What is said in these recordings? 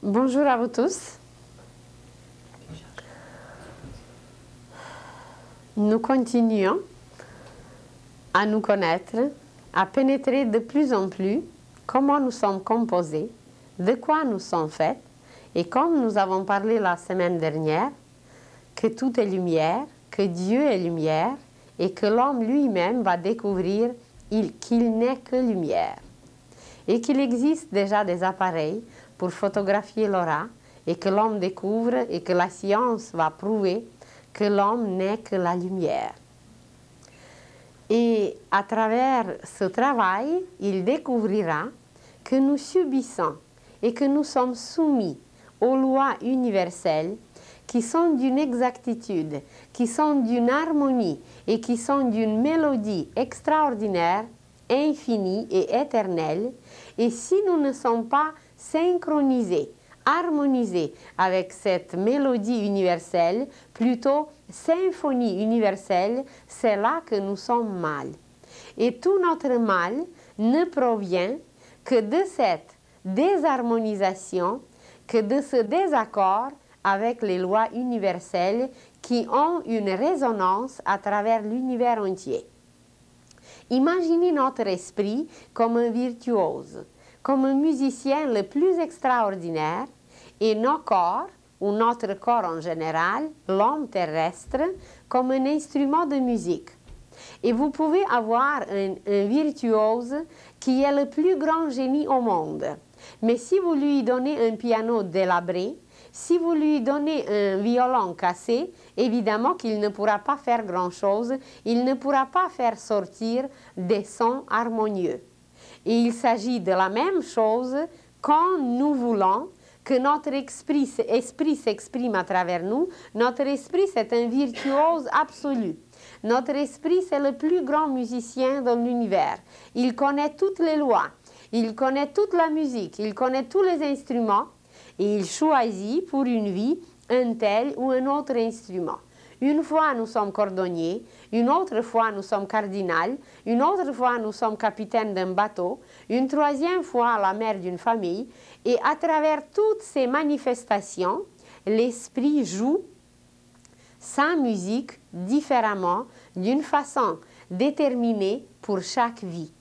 Bonjour à vous tous. Nous continuons à nous connaître, à pénétrer de plus en plus comment nous sommes composés, de quoi nous sommes faits, et comme nous avons parlé la semaine dernière, que tout est lumière, que Dieu est lumière, et que l'homme lui-même va découvrir qu'il n'est que lumière, et qu'il existe déjà des appareils pour photographier l'aura, et que l'homme découvre et que la science va prouver que l'homme n'est que la lumière. Et à travers ce travail, il découvrira que nous subissons et que nous sommes soumis aux lois universelles qui sont d'une exactitude, qui sont d'une harmonie et qui sont d'une mélodie extraordinaire, infinie et éternelle. Et si nous ne sommes pas synchronisés, harmonisés avec cette mélodie universelle, plutôt symphonie universelle, c'est là que nous sommes mal. Et tout notre mal ne provient que de cette désharmonisation, que de ce désaccord avec les lois universelles qui ont une résonance à travers l'univers entier. Imaginez notre esprit comme un virtuose, comme un musicien le plus extraordinaire, et nos corps, ou notre corps en général, l'homme terrestre, comme un instrument de musique. Et vous pouvez avoir un virtuose qui est le plus grand génie au monde. Mais si vous lui donnez un piano délabré, si vous lui donnez un violon cassé, évidemment qu'il ne pourra pas faire grand-chose, il ne pourra pas faire sortir des sons harmonieux. Et il s'agit de la même chose quand nous voulons que notre esprit s'exprime à travers nous. Notre esprit, c'est un virtuose absolu. Notre esprit, c'est le plus grand musicien de l'univers. Il connaît toutes les lois, il connaît toute la musique, il connaît tous les instruments et il choisit pour une vie un tel ou un autre instrument. Une fois, nous sommes cordonniers, une autre fois, nous sommes cardinal, une autre fois, nous sommes capitaine d'un bateau, une troisième fois, la mère d'une famille. Et à travers toutes ces manifestations, l'esprit joue sa musique différemment, d'une façon déterminée pour chaque vie.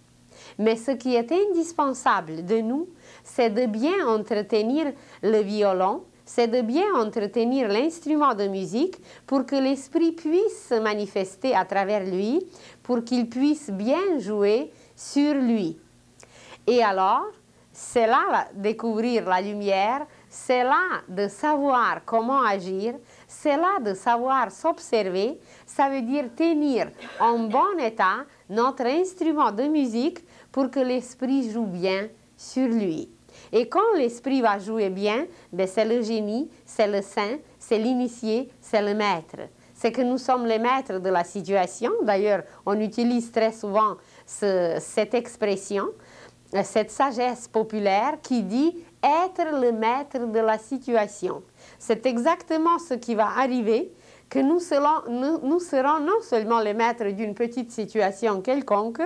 Mais ce qui est indispensable de nous, c'est de bien entretenir le violon, c'est de bien entretenir l'instrument de musique pour que l'esprit puisse se manifester à travers lui, pour qu'il puisse bien jouer sur lui. Et alors, c'est là découvrir la lumière, c'est là de savoir comment agir, c'est là de savoir s'observer, ça veut dire tenir en bon état notre instrument de musique pour que l'esprit joue bien sur lui. Et quand l'esprit va jouer bien, ben c'est le génie, c'est le saint, c'est l'initié, c'est le maître. C'est que nous sommes les maîtres de la situation. D'ailleurs, on utilise très souvent cette expression, cette sagesse populaire qui dit être le maître de la situation. C'est exactement ce qui va arriver, que nous serons non seulement les maîtres d'une petite situation quelconque,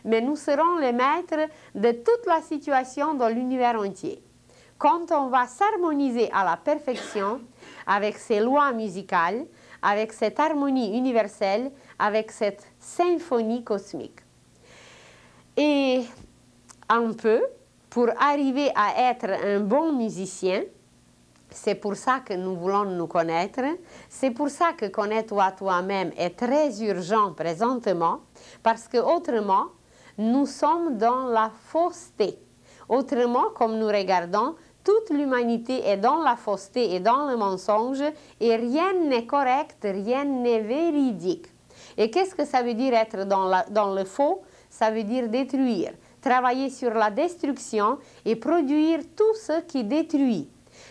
mais nous serons les maîtres de toute la situation dans l'univers entier. Quand on va s'harmoniser à la perfection avec ces lois musicales, avec cette harmonie universelle, avec cette symphonie cosmique. Et un peu, pour arriver à être un bon musicien, c'est pour ça que nous voulons nous connaître, c'est pour ça que connais-toi toi-même est très urgent présentement, parce que autrement, nous sommes dans la fausseté. Autrement, comme nous regardons, toute l'humanité est dans la fausseté et dans le mensonge, et rien n'est correct, rien n'est véridique. Et qu'est-ce que ça veut dire être dans le faux? Ça veut dire détruire, travailler sur la destruction et produire tout ce qui détruit.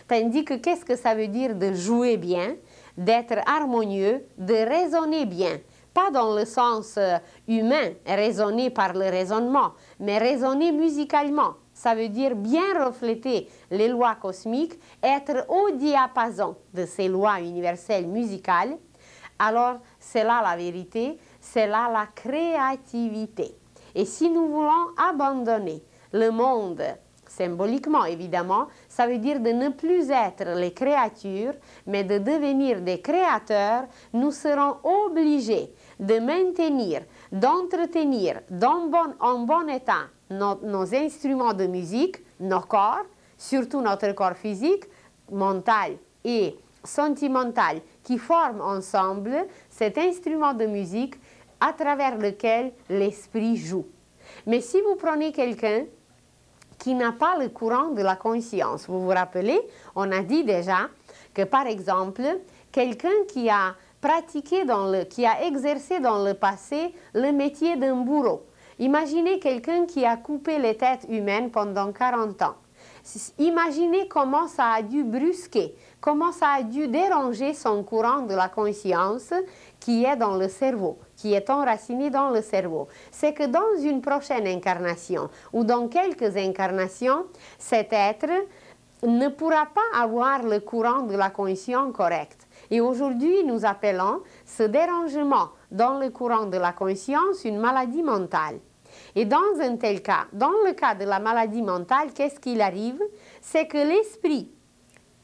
Tandis que qu'est-ce que ça veut dire de jouer bien, d'être harmonieux, de raisonner bien? Pas dans le sens humain, raisonner par le raisonnement, mais raisonner musicalement. Ça veut dire bien refléter les lois cosmiques, être au diapason de ces lois universelles musicales. Alors, c'est là la vérité, c'est là la créativité. Et si nous voulons abandonner le monde symboliquement évidemment, ça veut dire de ne plus être les créatures, mais de devenir des créateurs, nous serons obligés de maintenir, d'entretenir en bon état nos instruments de musique, nos corps, surtout notre corps physique, mental et sentimental, qui forment ensemble cet instrument de musique à travers lequel l'esprit joue. Mais si vous prenez quelqu'un qui n'a pas le courant de la conscience, vous vous rappelez, on a dit déjà que par exemple, quelqu'un qui a pratiqué qui a exercé dans le passé le métier d'un bourreau. Imaginez quelqu'un qui a coupé les têtes humaines pendant 40 ans. Imaginez comment ça a dû brusquer, comment ça a dû déranger son courant de la conscience qui est dans le cerveau, qui est enraciné dans le cerveau. C'est que dans une prochaine incarnation ou dans quelques incarnations, cet être ne pourra pas avoir le courant de la conscience correct. Et aujourd'hui, nous appelons ce dérangement dans le courant de la conscience une maladie mentale. Et dans un tel cas, dans le cas de la maladie mentale, qu'est-ce qu'il arrive? C'est que l'esprit,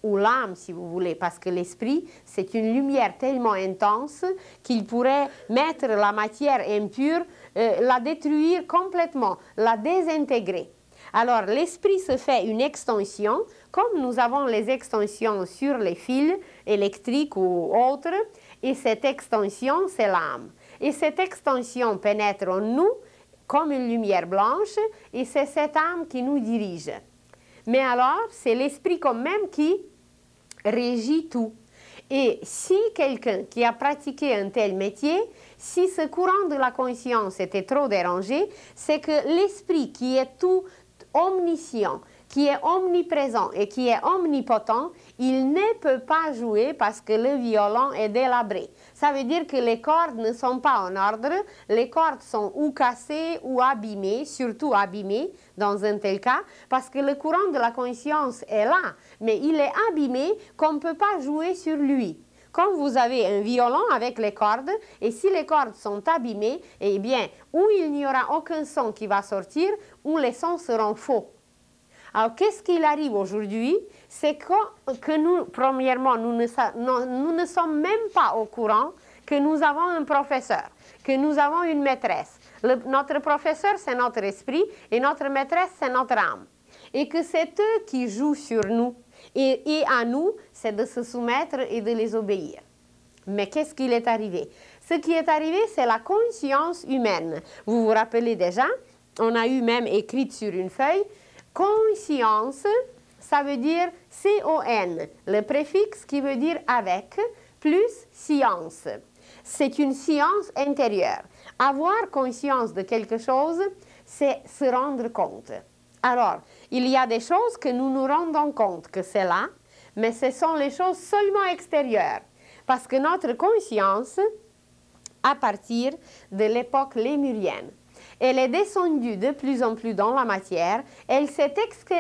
ou l'âme si vous voulez, parce que l'esprit, c'est une lumière tellement intense qu'il pourrait mettre la matière impure, la détruire complètement, la désintégrer. Alors l'esprit se fait une extension, comme nous avons les extensions sur les fils électriques ou autres, et cette extension, c'est l'âme. Et cette extension pénètre en nous comme une lumière blanche, et c'est cette âme qui nous dirige. Mais alors, c'est l'esprit quand même qui régit tout. Et si quelqu'un qui a pratiqué un tel métier, si ce courant de la conscience était trop dérangé, c'est que l'esprit qui est tout omniscient, qui est omniprésent et qui est omnipotent, il ne peut pas jouer parce que le violon est délabré. Ça veut dire que les cordes ne sont pas en ordre, les cordes sont ou cassées ou abîmées, surtout abîmées dans un tel cas, parce que le courant de la conscience est là, mais il est abîmé qu'on ne peut pas jouer sur lui. Quand vous avez un violon avec les cordes, et si les cordes sont abîmées, eh bien, ou il n'y aura aucun son qui va sortir, ou les sons seront faux. Alors, qu'est-ce qu'il arrive aujourd'hui? C'est que nous, premièrement, nous ne sommes même pas au courant que nous avons un professeur, que nous avons une maîtresse. Notre professeur, c'est notre esprit, et notre maîtresse, c'est notre âme. Et que c'est eux qui jouent sur nous. Et à nous, c'est de se soumettre et de les obéir. Mais qu'est-ce qui est arrivé? Ce qui est arrivé, c'est la conscience humaine. Vous vous rappelez déjà, on a eu même écrit sur une feuille, conscience, ça veut dire C-O-N, le préfixe qui veut dire avec, plus science. C'est une science intérieure. Avoir conscience de quelque chose, c'est se rendre compte. Alors, il y a des choses que nous nous rendons compte que c'est là, mais ce sont les choses seulement extérieures. Parce que notre conscience, à partir de l'époque lémurienne, elle est descendue de plus en plus dans la matière, elle s'est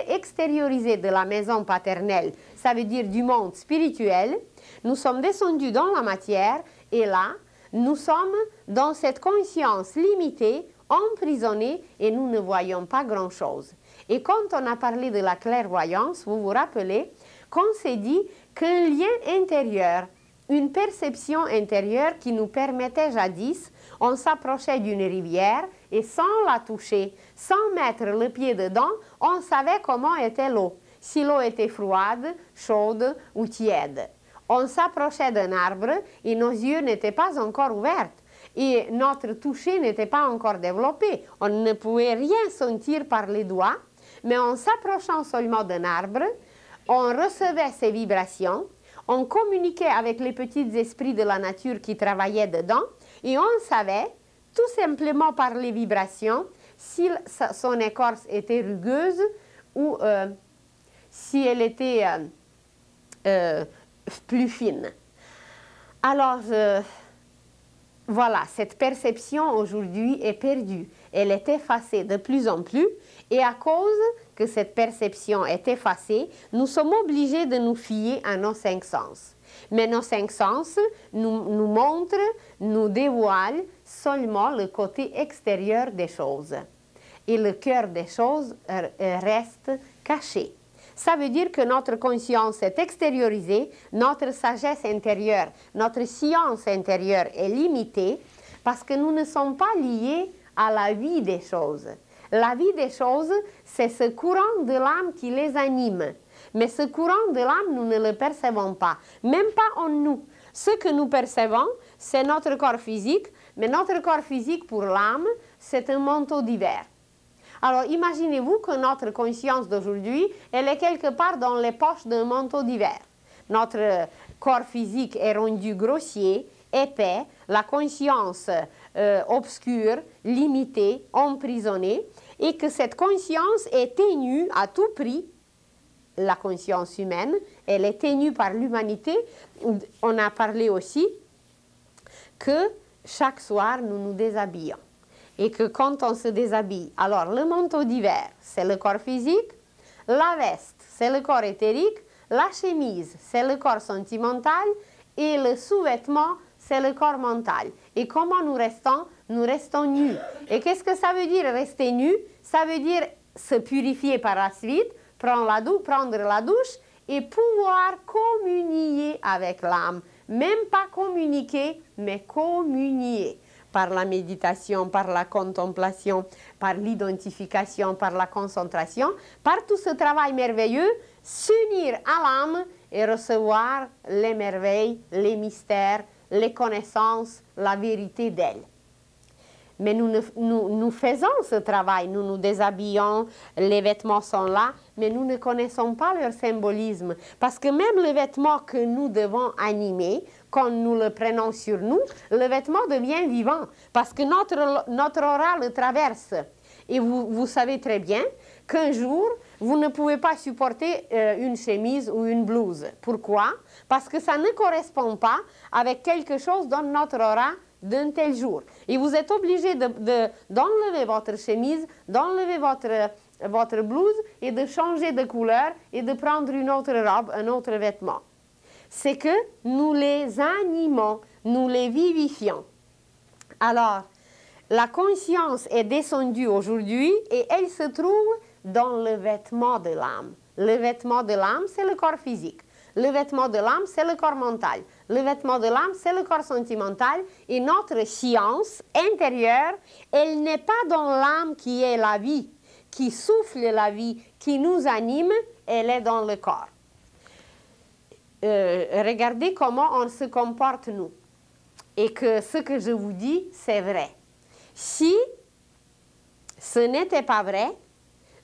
extériorisée de la maison paternelle, ça veut dire du monde spirituel. Nous sommes descendus dans la matière et là, nous sommes dans cette conscience limitée, emprisonnée et nous ne voyons pas grand-chose. Et quand on a parlé de la clairvoyance, vous vous rappelez qu'on s'est dit qu'un lien intérieur, une perception intérieure qui nous permettait jadis, on s'approchait d'une rivière et sans la toucher, sans mettre le pied dedans, on savait comment était l'eau, si l'eau était froide, chaude ou tiède. On s'approchait d'un arbre et nos yeux n'étaient pas encore ouverts et notre toucher n'était pas encore développé. On ne pouvait rien sentir par les doigts, mais en s'approchant seulement d'un arbre, on recevait ces vibrations, on communiquait avec les petits esprits de la nature qui travaillaient dedans et on savait, tout simplement par les vibrations, si son écorce était rugueuse ou si elle était plus fine. Alors, voilà, cette perception aujourd'hui est perdue. Elle est effacée de plus en plus et à cause que cette perception est effacée, nous sommes obligés de nous fier à nos cinq sens. Mais nos cinq sens nous montrent, nous dévoilent seulement le côté extérieur des choses. Et le cœur des choses reste caché. Ça veut dire que notre conscience est extériorisée, notre sagesse intérieure, notre science intérieure est limitée parce que nous ne sommes pas liés à la vie des choses. La vie des choses, c'est ce courant de l'âme qui les anime. Mais ce courant de l'âme, nous ne le percevons pas, même pas en nous. Ce que nous percevons, c'est notre corps physique, mais notre corps physique pour l'âme, c'est un manteau d'hiver. Alors imaginez-vous que notre conscience d'aujourd'hui, elle est quelque part dans les poches d'un manteau d'hiver. Notre corps physique est rendu grossier, épais, la conscience obscure, limitée, emprisonnée, et que cette conscience est ténue à tout prix. La conscience humaine, elle est ténue par l'humanité. On a parlé aussi que chaque soir, nous nous déshabillons. Et que quand on se déshabille, alors le manteau d'hiver, c'est le corps physique, la veste, c'est le corps éthérique, la chemise, c'est le corps sentimental, et le sous-vêtement, c'est le corps mental. Et comment nous restons? Nous restons nus. Et qu'est-ce que ça veut dire rester nu? Ça veut dire se purifier par la suite, prendre la douche et pouvoir communier avec l'âme. Même pas communiquer, mais communier. Par la méditation, par la contemplation, par l'identification, par la concentration, par tout ce travail merveilleux, s'unir à l'âme et recevoir les merveilles, les mystères, les connaissances, la vérité d'elle. Mais nous faisons ce travail, nous nous déshabillons, les vêtements sont là, mais nous ne connaissons pas leur symbolisme. Parce que même le vêtement que nous devons animer, quand nous le prenons sur nous, le vêtement devient vivant. Parce que notre aura le traverse. Et vous savez très bien qu'un jour, vous ne pouvez pas supporter une chemise ou une blouse. Pourquoi? Parce que ça ne correspond pas avec quelque chose dans notre aura d'un tel jour. Et vous êtes obligé d'enlever votre chemise, d'enlever votre blouse et de changer de couleur et de prendre une autre robe, un autre vêtement. C'est que nous les animons, nous les vivifions. Alors, la conscience est descendue aujourd'hui et elle se trouve dans le vêtement de l'âme. Le vêtement de l'âme, c'est le corps physique. Le vêtement de l'âme, c'est le corps mental. Le vêtement de l'âme, c'est le corps sentimental. Et notre science intérieure, elle n'est pas dans l'âme qui est la vie, qui souffle la vie, qui nous anime, elle est dans le corps. Regardez comment on se comporte, nous. Et que ce que je vous dis, c'est vrai. Si ce n'était pas vrai,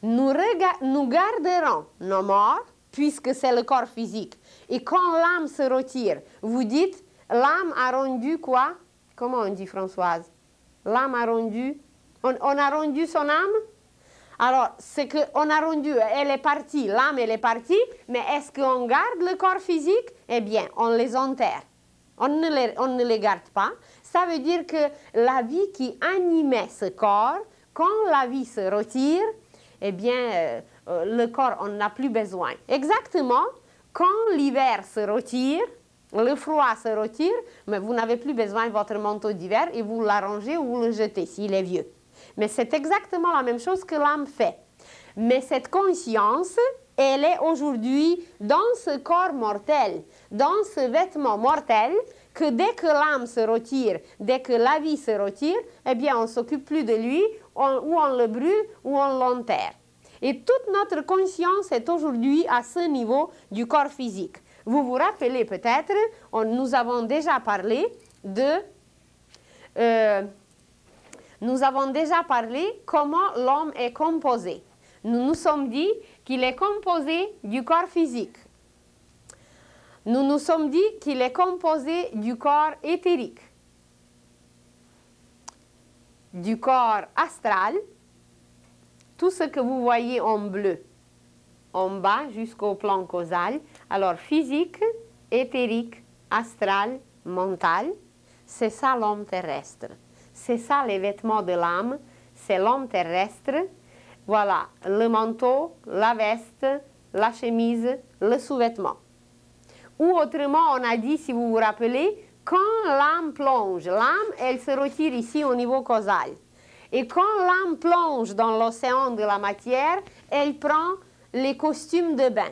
nous garderons nos morts, puisque c'est le corps physique. Et quand l'âme se retire, vous dites, l'âme a rendu quoi? Comment on dit, Françoise? L'âme a rendu... On a rendu son âme? Alors, c'est qu'on a rendu, elle est partie, l'âme, elle est partie, mais est-ce qu'on garde le corps physique? Eh bien, on les enterre. On ne les garde pas. Ça veut dire que la vie qui animait ce corps, quand la vie se retire, eh bien, le corps, on n'a plus besoin. Exactement, quand l'hiver se retire, le froid se retire, mais vous n'avez plus besoin de votre manteau d'hiver et vous l'arrangez ou vous le jetez s'il est vieux. Mais c'est exactement la même chose que l'âme fait. Mais cette conscience, elle est aujourd'hui dans ce corps mortel, dans ce vêtement mortel, que dès que l'âme se retire, dès que la vie se retire, eh bien, on ne s'occupe plus de lui, ou on le brûle, ou on l'enterre. Et toute notre conscience est aujourd'hui à ce niveau du corps physique. Vous vous rappelez peut-être, nous avons déjà parlé comment l'homme est composé. Nous nous sommes dit qu'il est composé du corps physique. Nous nous sommes dit qu'il est composé du corps éthérique, du corps astral, tout ce que vous voyez en bleu, en bas jusqu'au plan causal. Alors physique, éthérique, astral, mental, c'est ça l'homme terrestre. C'est ça les vêtements de l'âme, c'est l'homme terrestre. Voilà, le manteau, la veste, la chemise, le sous-vêtement. Ou autrement, on a dit, si vous vous rappelez, quand l'âme plonge, l'âme, elle se retire ici au niveau causal. Et quand l'âme plonge dans l'océan de la matière, elle prend les costumes de bain.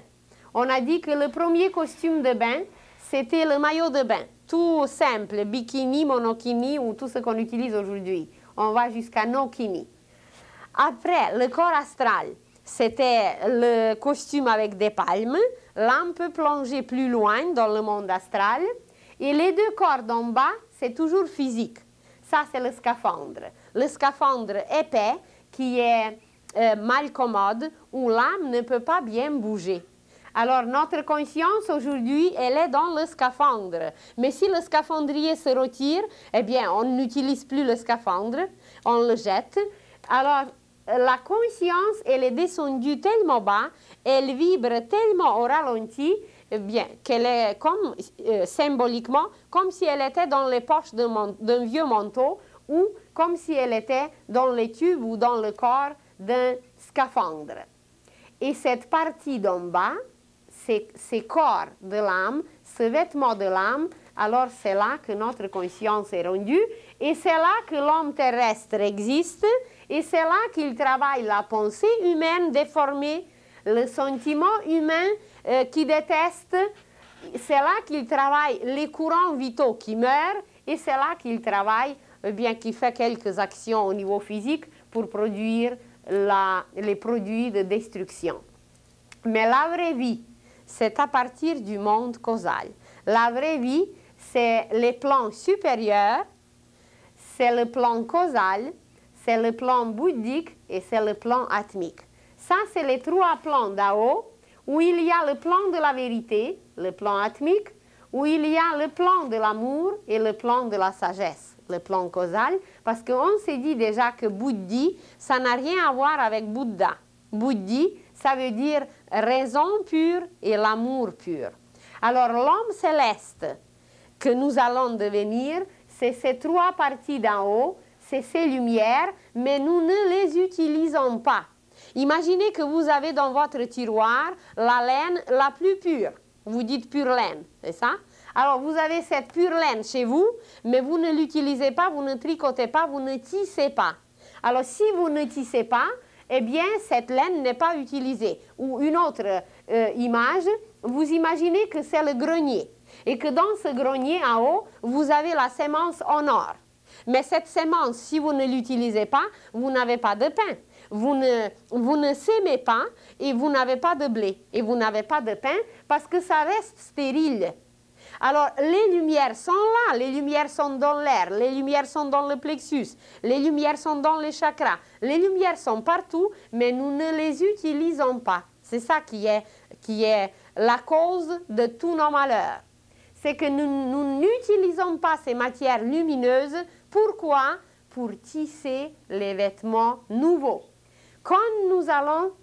On a dit que le premier costume de bain, c'était le maillot de bain. Tout simple, bikini, monokini ou tout ce qu'on utilise aujourd'hui. On va jusqu'à nokini. Après, le corps astral, c'était le costume avec des palmes, lampe plongée plus loin dans le monde astral. Et les deux corps d'en bas, c'est toujours physique. Ça, c'est le scaphandre. Le scaphandre épais qui est mal commode, où l'âme ne peut pas bien bouger. Alors, notre conscience, aujourd'hui, elle est dans le scaphandre. Mais si le scaphandrier se retire, eh bien, on n'utilise plus le scaphandre, on le jette. Alors, la conscience, elle est descendue tellement bas, elle vibre tellement au ralenti, eh bien, qu'elle est comme, symboliquement, comme si elle était dans les poches d'un vieux manteau ou comme si elle était dans les tubes ou dans le corps d'un scaphandre. Et cette partie d'en bas, ces corps de l'âme, ce vêtement de l'âme, alors c'est là que notre conscience est rendue et c'est là que l'homme terrestre existe et c'est là qu'il travaille la pensée humaine déformée, le sentiment humain qui déteste, c'est là qu'il travaille les courants vitaux qui meurent et c'est là qu'il travaille, bien qu'il fait quelques actions au niveau physique pour produire les produits de destruction. Mais la vraie vie, c'est à partir du monde causal. La vraie vie, c'est les plans supérieurs, c'est le plan causal, c'est le plan bouddhique et c'est le plan atmique. Ça, c'est les trois plans d'Ao, où il y a le plan de la vérité, le plan atmique, où il y a le plan de l'amour et le plan de la sagesse, le plan causal, parce qu'on s'est dit déjà que Bouddhi, ça n'a rien à voir avec Bouddha. Bouddhi, ça veut dire raison pure et l'amour pur. Alors l'homme céleste que nous allons devenir, c'est ces trois parties d'en haut, c'est ces lumières, mais nous ne les utilisons pas. Imaginez que vous avez dans votre tiroir la laine la plus pure. Vous dites pure laine, c'est ça? Alors vous avez cette pure laine chez vous, mais vous ne l'utilisez pas, vous ne tricotez pas, vous ne tissez pas. Alors si vous ne tissez pas, eh bien, cette laine n'est pas utilisée. Ou une autre image, vous imaginez que c'est le grenier. Et que dans ce grenier en haut, vous avez la sémence en or. Mais cette sémence, si vous ne l'utilisez pas, vous n'avez pas de pain. Vous ne sémez pas et vous n'avez pas de blé. Et vous n'avez pas de pain parce que ça reste stérile. Alors, les lumières sont là, les lumières sont dans l'air, les lumières sont dans le plexus, les lumières sont dans les chakras, les lumières sont partout, mais nous ne les utilisons pas. C'est ça qui est la cause de tous nos malheurs. C'est que nous n'utilisons pas ces matières lumineuses. Pourquoi? Pour tisser les vêtements nouveaux. Quand nous allons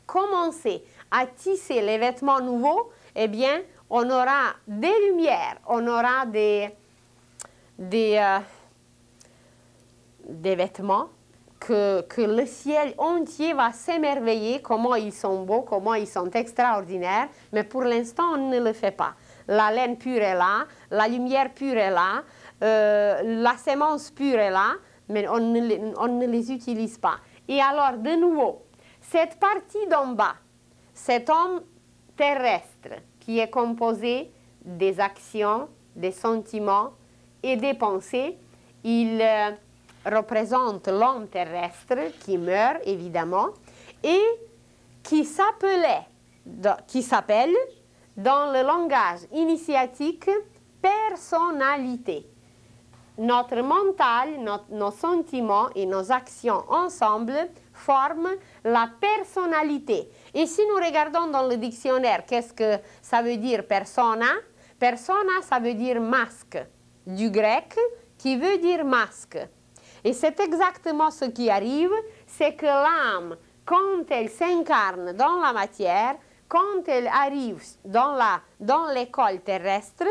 commencer à tisser les vêtements nouveaux, eh bien, on aura des lumières, on aura des vêtements que le ciel entier va s'émerveiller, comment ils sont beaux, comment ils sont extraordinaires, mais pour l'instant, on ne le fait pas. La laine pure est là, la lumière pure est là, la sémence pure est là, mais on ne les utilise pas. Et alors, de nouveau, cette partie d'en bas, cet homme terrestre qui est composé des actions, des sentiments et des pensées, il représente l'homme terrestre qui meurt, évidemment, et qui s'appelle, dans le langage initiatique, personnalité. Notre mental, nos sentiments et nos actions ensemble forment la personnalité. Et si nous regardons dans le dictionnaire, qu'est-ce que ça veut dire persona? Persona, ça veut dire masque, du grec, qui veut dire masque. Et c'est exactement ce qui arrive, c'est que l'âme, quand elle s'incarne dans la matière, quand elle arrive dans l'école terrestre,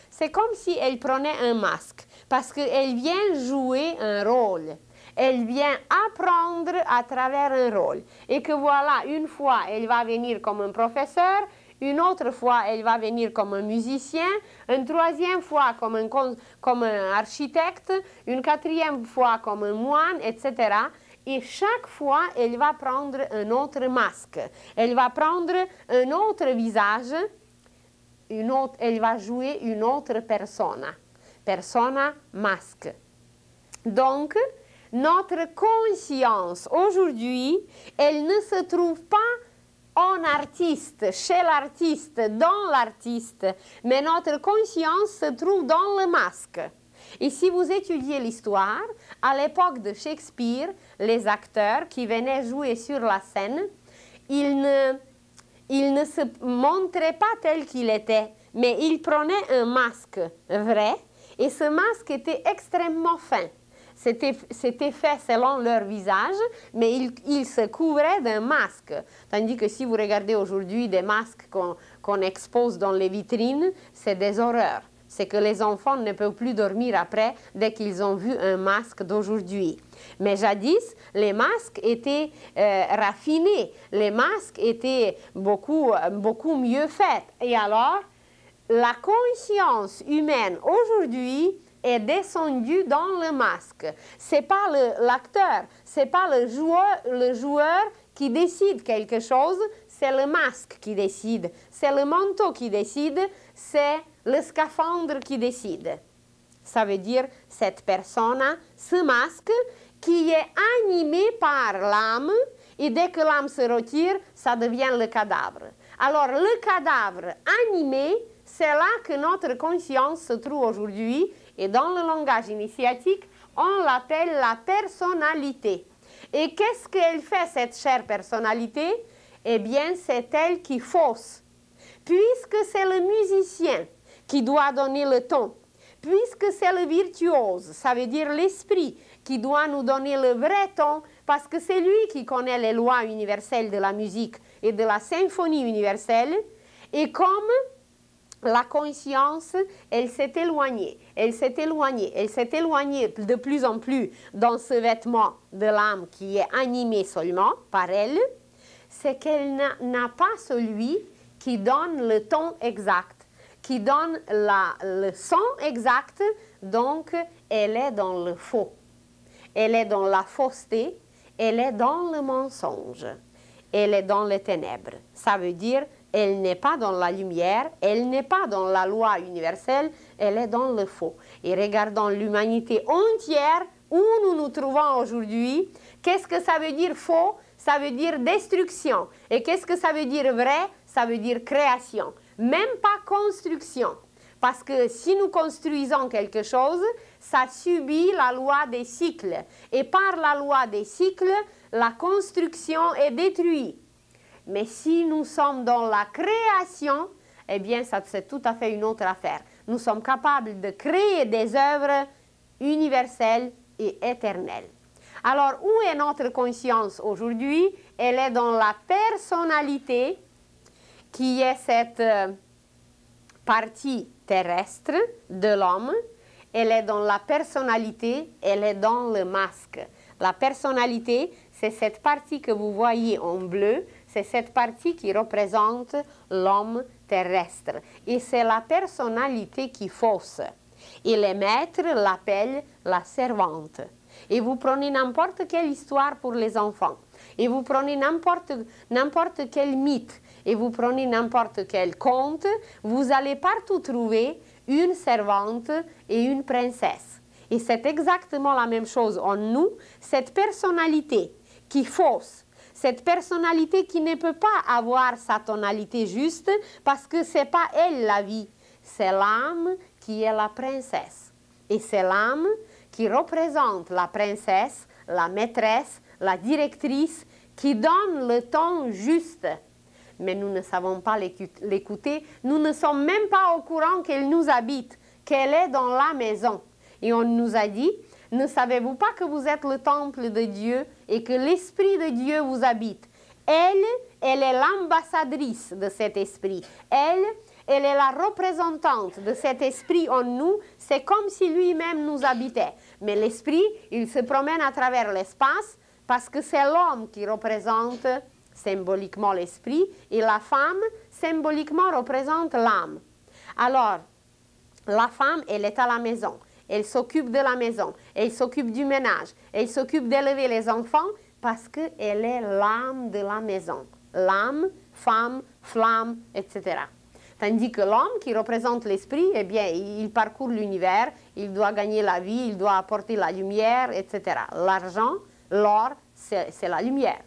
c'est comme si elle prenait un masque, parce qu'elle vient jouer un rôle. Elle vient apprendre à travers un rôle. Et que voilà, une fois, elle va venir comme un professeur, une autre fois, elle va venir comme un musicien, une troisième fois comme un architecte, une quatrième fois comme un moine, etc. et chaque fois, elle va prendre un autre masque. Elle va prendre un autre visage, elle va jouer une autre persona. Persona, masque. Donc, notre conscience aujourd'hui, elle ne se trouve pas en artiste, chez l'artiste, dans l'artiste, mais notre conscience se trouve dans le masque. Et si vous étudiez l'histoire, à l'époque de Shakespeare, les acteurs qui venaient jouer sur la scène, ils ne se montraient pas tel qu'il était, mais ils prenaient un masque vrai, et ce masque était extrêmement fin. C'était fait selon leur visage, mais ils se couvraient d'un masque. Tandis que si vous regardez aujourd'hui des masques qu'on expose dans les vitrines, c'est des horreurs. C'est que les enfants ne peuvent plus dormir après dès qu'ils ont vu un masque d'aujourd'hui. Mais jadis, les masques étaient raffinés, les masques étaient beaucoup mieux faits. Et alors, la conscience humaine aujourd'hui est descendu dans le masque. C'est pas l'acteur, c'est pas le joueur qui décide quelque chose, c'est le masque qui décide, c'est le manteau qui décide, c'est le scaphandre qui décide. Ça veut dire cette personne, ce masque qui est animé par l'âme, et dès que l'âme se retire, ça devient le cadavre. Alors le cadavre animé, c'est là que notre conscience se trouve aujourd'hui. Et dans le langage initiatique, on l'appelle la personnalité. Et qu'est-ce qu'elle fait, cette chère personnalité? Eh bien, c'est elle qui fausse. Puisque c'est le musicien qui doit donner le ton, puisque c'est le virtuose, ça veut dire l'esprit, qui doit nous donner le vrai ton, parce que c'est lui qui connaît les lois universelles de la musique et de la symphonie universelle, et comme la conscience, elle s'est éloignée, elle s'est éloignée, elle s'est éloignée de plus en plus dans ce vêtement de l'âme qui est animé seulement par elle, c'est qu'elle n'a pas celui qui donne le ton exact, qui donne le son exact, donc elle est dans le faux, elle est dans la fausseté, elle est dans le mensonge, elle est dans les ténèbres. Ça veut dire elle n'est pas dans la lumière, elle n'est pas dans la loi universelle, elle est dans le faux. Et regardons l'humanité entière où nous nous trouvons aujourd'hui. Qu'est-ce que ça veut dire faux? Ça veut dire destruction. Et qu'est-ce que ça veut dire vrai? Ça veut dire création. Même pas construction. Parce que si nous construisons quelque chose, ça subit la loi des cycles. Et par la loi des cycles, la construction est détruite. Mais si nous sommes dans la création, eh bien, ça c'est tout à fait une autre affaire. Nous sommes capables de créer des œuvres universelles et éternelles. Alors, où est notre conscience aujourd'hui? Elle est dans la personnalité, qui est cette partie terrestre de l'homme. Elle est dans la personnalité, elle est dans le masque. La personnalité, c'est cette partie que vous voyez en bleu, c'est cette partie qui représente l'homme terrestre. Et c'est la personnalité qui fausse. Et les maîtres l'appellent la servante. Et vous prenez n'importe quelle histoire pour les enfants. Et vous prenez n'importe quel mythe. Et vous prenez n'importe quel conte. Vous allez partout trouver une servante et une princesse. Et c'est exactement la même chose en nous. Cette personnalité qui fausse. Cette personnalité qui ne peut pas avoir sa tonalité juste parce que ce n'est pas elle la vie. C'est l'âme qui est la princesse. Et c'est l'âme qui représente la princesse, la maîtresse, la directrice, qui donne le ton juste. Mais nous ne savons pas l'écouter. Nous ne sommes même pas au courant qu'elle nous habite, qu'elle est dans la maison. Et on nous a dit, ne savez-vous pas que vous êtes le temple de Dieu et que l'Esprit de Dieu vous habite? Elle est l'ambassadrice de cet esprit. Elle est la représentante de cet esprit en nous. C'est comme si lui-même nous habitait. Mais l'esprit, il se promène à travers l'espace parce que c'est l'homme qui représente symboliquement l'esprit et la femme, symboliquement, représente l'âme. Alors, la femme, elle est à la maison. elle s'occupe de la maison, elle s'occupe du ménage, elle s'occupe d'élever les enfants parce qu'elle est l'âme de la maison. L'âme, femme, flamme, etc. Tandis que l'homme qui représente l'esprit, eh bien, il parcourt l'univers, il doit gagner la vie, il doit apporter la lumière, etc. L'argent, l'or, c'est la lumière,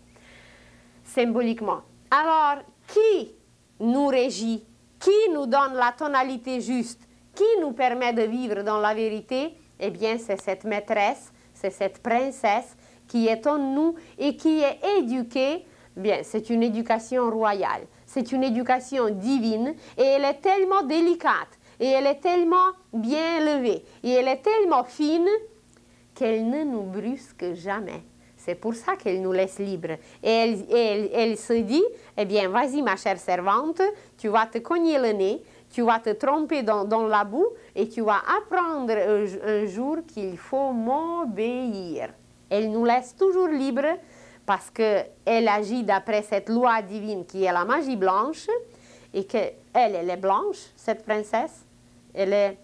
symboliquement. Alors, qui nous régit? Qui nous donne la tonalité juste? Qui nous permet de vivre dans la vérité? Eh bien, c'est cette maîtresse, c'est cette princesse qui est en nous et qui est éduquée. Bien, c'est une éducation royale, c'est une éducation divine et elle est tellement délicate et elle est tellement bien élevée et elle est tellement fine qu'elle ne nous brusque jamais. C'est pour ça qu'elle nous laisse libres. Et elle se dit, eh bien, vas-y ma chère servante, tu vas te cogner le nez, tu vas te tromper dans la boue et tu vas apprendre un jour qu'il faut m'obéir. Elle nous laisse toujours libres parce qu'elle agit d'après cette loi divine qui est la magie blanche et qu'elle est blanche, cette princesse. Elle est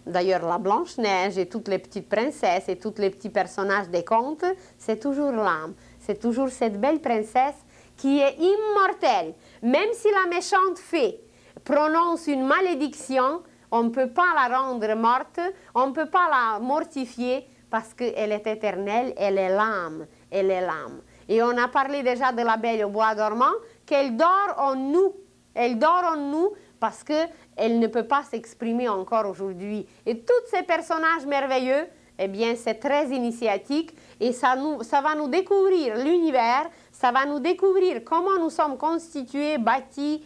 d'ailleurs la Blanche-Neige et toutes les petites princesses et tous les petits personnages des contes, c'est toujours l'âme. C'est toujours cette belle princesse qui est immortelle. Même si la méchante fée prononce une malédiction, on ne peut pas la rendre morte, on ne peut pas la mortifier parce qu'elle est éternelle, elle est l'âme, elle est l'âme. Et on a parlé déjà de la Belle au bois dormant, qu'elle dort en nous, elle dort en nous parce qu'elle ne peut pas s'exprimer encore aujourd'hui. Et tous ces personnages merveilleux, eh bien, c'est très initiatique et ça va nous découvrir l'univers, ça va nous découvrir comment nous sommes constitués, bâtis,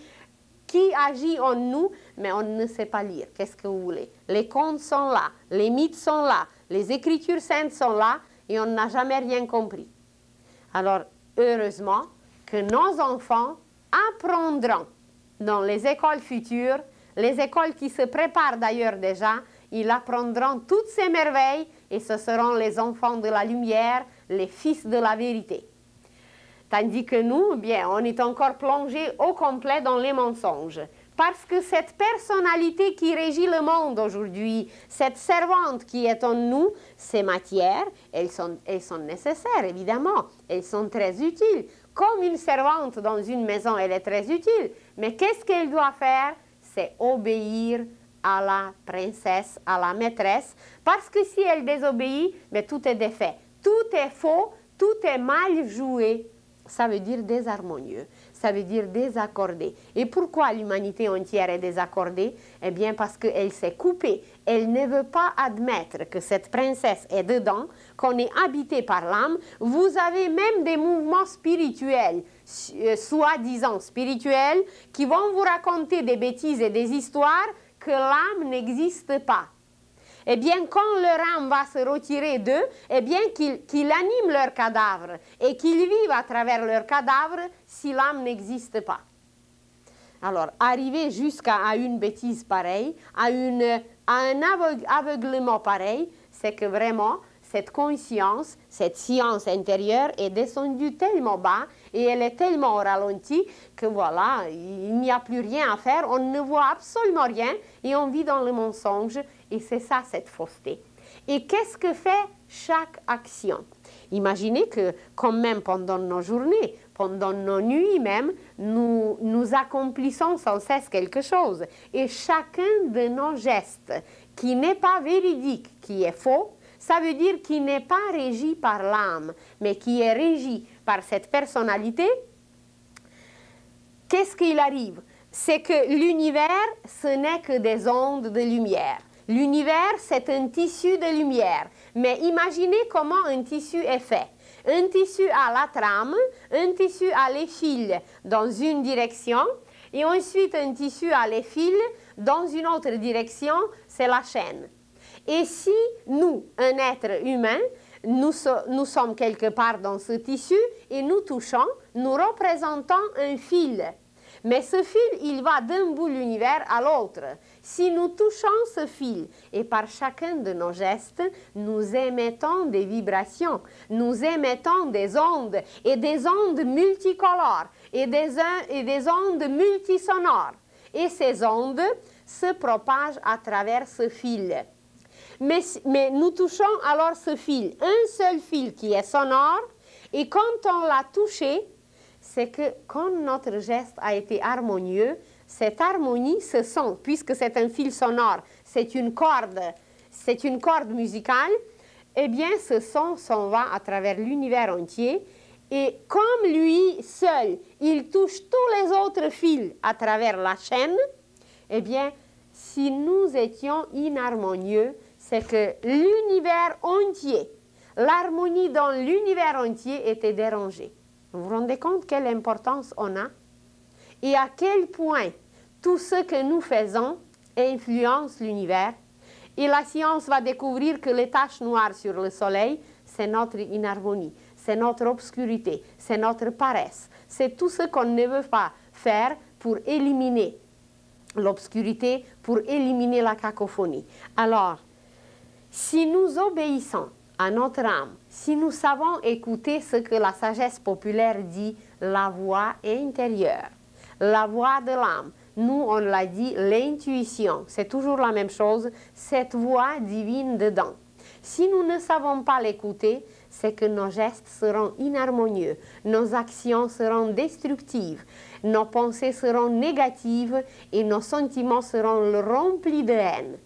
qui agit en nous, mais on ne sait pas lire. Qu'est-ce que vous voulez? Les contes sont là, les mythes sont là, les écritures saintes sont là et on n'a jamais rien compris. Alors, heureusement que nos enfants apprendront dans les écoles futures, les écoles qui se préparent d'ailleurs déjà, ils apprendront toutes ces merveilles et ce seront les enfants de la lumière, les fils de la vérité. Tandis que nous, bien, on est encore plongé au complet dans les mensonges. Parce que cette personnalité qui régit le monde aujourd'hui, cette servante qui est en nous, ces matières, elles sont nécessaires, évidemment. Elles sont très utiles. Comme une servante dans une maison, elle est très utile. Mais qu'est-ce qu'elle doit faire? C'est obéir à la princesse, à la maîtresse. Parce que si elle désobéit, mais tout est défait. Tout est faux, tout est mal joué. Ça veut dire désharmonieux, ça veut dire désaccordé. Et pourquoi l'humanité entière est désaccordée? Eh bien parce qu'elle s'est coupée. Elle ne veut pas admettre que cette princesse est dedans, qu'on est habité par l'âme. Vous avez même des mouvements spirituels, soi-disant spirituels, qui vont vous raconter des bêtises et des histoires que l'âme n'existe pas. Eh bien, quand leur âme va se retirer d'eux, eh bien, qu'ils animent leur cadavre et qu'ils vivent à travers leur cadavre si l'âme n'existe pas. Alors, arriver jusqu'à une bêtise pareille, à un aveuglement pareil, c'est que vraiment, cette conscience, cette science intérieure est descendue tellement bas et elle est tellement au ralenti que voilà, il n'y a plus rien à faire, on ne voit absolument rien et on vit dans le mensonge et c'est ça cette fausseté. Et qu'est-ce que fait chaque action? Imaginez que quand même pendant nos journées, pendant nos nuits même, nous accomplissons sans cesse quelque chose. Et chacun de nos gestes qui n'est pas véridique, qui est faux, ça veut dire qu'il n'est pas régi par l'âme, mais qui est régi par cette personnalité. Qu'est-ce qu'il arrive? C'est que l'univers, ce n'est que des ondes de lumière. L'univers, c'est un tissu de lumière. Mais imaginez comment un tissu est fait. Un tissu a la trame, un tissu a les fils dans une direction, et ensuite un tissu a les fils dans une autre direction, c'est la chaîne. Et si nous, un être humain, nous sommes quelque part dans ce tissu et nous touchons, nous représentons un fil. Mais ce fil, il va d'un bout de l'univers à l'autre. Si nous touchons ce fil et par chacun de nos gestes, nous émettons des vibrations, nous émettons des ondes et des ondes multicolores et des ondes multisonores. Et ces ondes se propagent à travers ce fil. Mais nous touchons alors ce fil, un seul fil qui est sonore, et quand on l'a touché, c'est que quand notre geste a été harmonieux, cette harmonie se sent, puisque c'est un fil sonore, c'est une corde musicale, eh bien ce son s'en va à travers l'univers entier, et comme lui seul, il touche tous les autres fils à travers la chaîne, eh bien, si nous étions inharmonieux, c'est que l'univers entier, l'harmonie dans l'univers entier était dérangée. Vous vous rendez compte quelle importance on a? Et à quel point tout ce que nous faisons influence l'univers. Et la science va découvrir que les taches noires sur le soleil, c'est notre inharmonie, c'est notre obscurité, c'est notre paresse. C'est tout ce qu'on ne veut pas faire pour éliminer l'obscurité, pour éliminer la cacophonie. Alors, si nous obéissons à notre âme, si nous savons écouter ce que la sagesse populaire dit, la voix intérieure, la voix de l'âme, nous on l'a dit, l'intuition, c'est toujours la même chose, cette voix divine dedans. Si nous ne savons pas l'écouter, c'est que nos gestes seront inharmonieux, nos actions seront destructives, nos pensées seront négatives et nos sentiments seront remplis de haine.